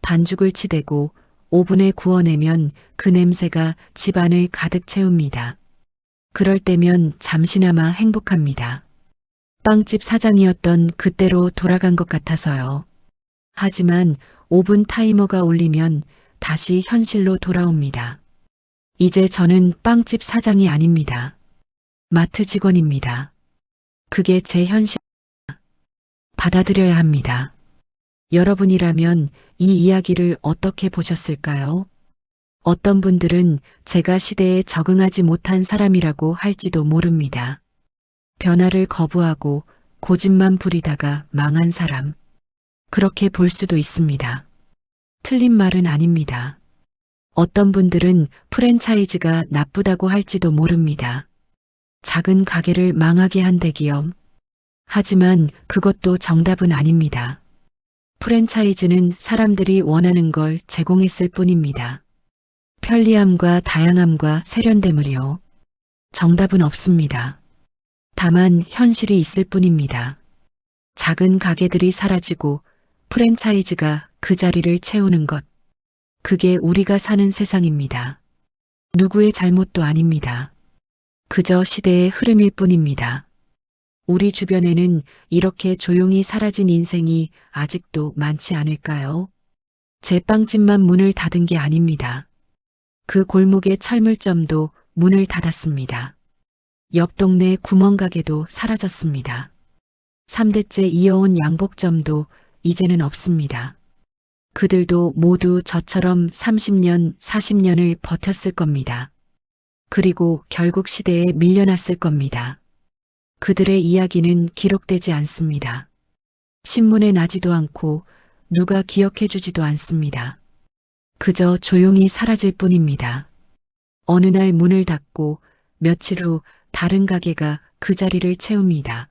반죽을 치대고 오븐에 구워내면 그 냄새가 집안을 가득 채웁니다. 그럴 때면 잠시나마 행복합니다. 빵집 사장이었던 그때로 돌아간 것 같아서요. 하지만 오븐 타이머가 울리면 다시 현실로 돌아옵니다. 이제 저는 빵집 사장이 아닙니다. 마트 직원입니다. 그게 제 현실. 받아들여야 합니다. 여러분이라면 이 이야기를 어떻게 보셨을까요? 어떤 분들은 제가 시대에 적응하지 못한 사람이라고 할지도 모릅니다. 변화를 거부하고 고집만 부리다가 망한 사람. 그렇게 볼 수도 있습니다. 틀린 말은 아닙니다. 어떤 분들은 프랜차이즈가 나쁘다고 할지도 모릅니다. 작은 가게를 망하게 한 대기업. 하지만 그것도 정답은 아닙니다. 프랜차이즈는 사람들이 원하는 걸 제공했을 뿐입니다. 편리함과 다양함과 세련됨을요. 정답은 없습니다. 다만 현실이 있을 뿐입니다. 작은 가게들이 사라지고 프랜차이즈가 그 자리를 채우는 것. 그게 우리가 사는 세상입니다. 누구의 잘못도 아닙니다. 그저 시대의 흐름일 뿐입니다. 우리 주변에는 이렇게 조용히 사라진 인생이 아직도 많지 않을까요? 제 빵집만 문을 닫은 게 아닙니다. 그 골목의 철물점도 문을 닫았습니다. 옆 동네 구멍가게도 사라졌습니다. 3대째 이어온 양복점도 이제는 없습니다. 그들도 모두 저처럼 30년, 40년을 버텼을 겁니다. 그리고 결국 시대에 밀려났을 겁니다. 그들의 이야기는 기록되지 않습니다. 신문에 나지도 않고 누가 기억해 주지도 않습니다. 그저 조용히 사라질 뿐입니다. 어느 날 문을 닫고 며칠 후 다른 가게가 그 자리를 채웁니다.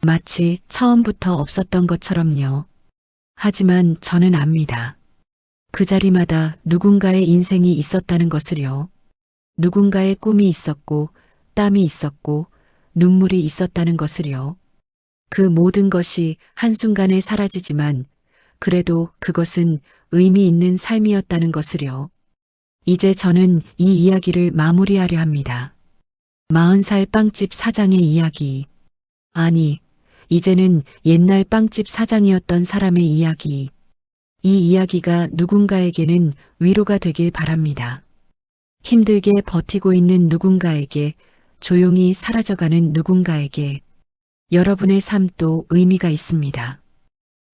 마치 처음부터 없었던 것처럼요. 하지만 저는 압니다. 그 자리마다 누군가의 인생이 있었다는 것을요. 누군가의 꿈이 있었고 땀이 있었고 눈물이 있었다는 것을요. 그 모든 것이 한순간에 사라지지만 그래도 그것은 의미 있는 삶이었다는 것을요. 이제 저는 이 이야기를 마무리하려 합니다. 40살 빵집 사장의 이야기. 아니, 이제는 옛날 빵집 사장이었던 사람의 이야기. 이 이야기가 누군가에게는 위로가 되길 바랍니다. 힘들게 버티고 있는 누군가에게, 조용히 사라져가는 누군가에게 여러분의 삶도 의미가 있습니다.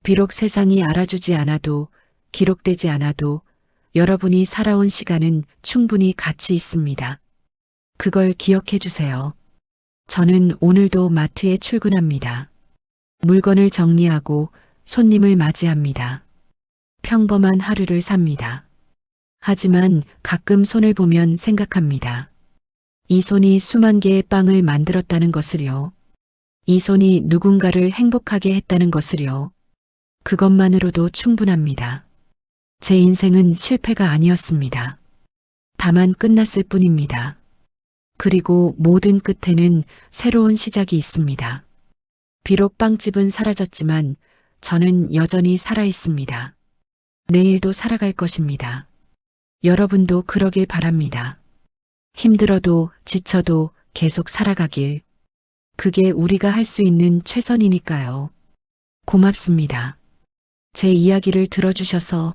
비록 세상이 알아주지 않아도, 기록되지 않아도 여러분이 살아온 시간은 충분히 가치 있습니다. 그걸 기억해 주세요. 저는 오늘도 마트에 출근합니다. 물건을 정리하고 손님을 맞이합니다. 평범한 하루를 삽니다. 하지만 가끔 손을 보면 생각합니다. 이 손이 수만 개의 빵을 만들었다는 것을요. 이 손이 누군가를 행복하게 했다는 것을요. 그것만으로도 충분합니다. 제 인생은 실패가 아니었습니다. 다만 끝났을 뿐입니다. 그리고 모든 끝에는 새로운 시작이 있습니다. 비록 빵집은 사라졌지만 저는 여전히 살아 있습니다. 내일도 살아갈 것입니다. 여러분도 그러길 바랍니다. 힘들어도 지쳐도 계속 살아가길. 그게 우리가 할 수 있는 최선이니까요. 고맙습니다. 제 이야기를 들어주셔서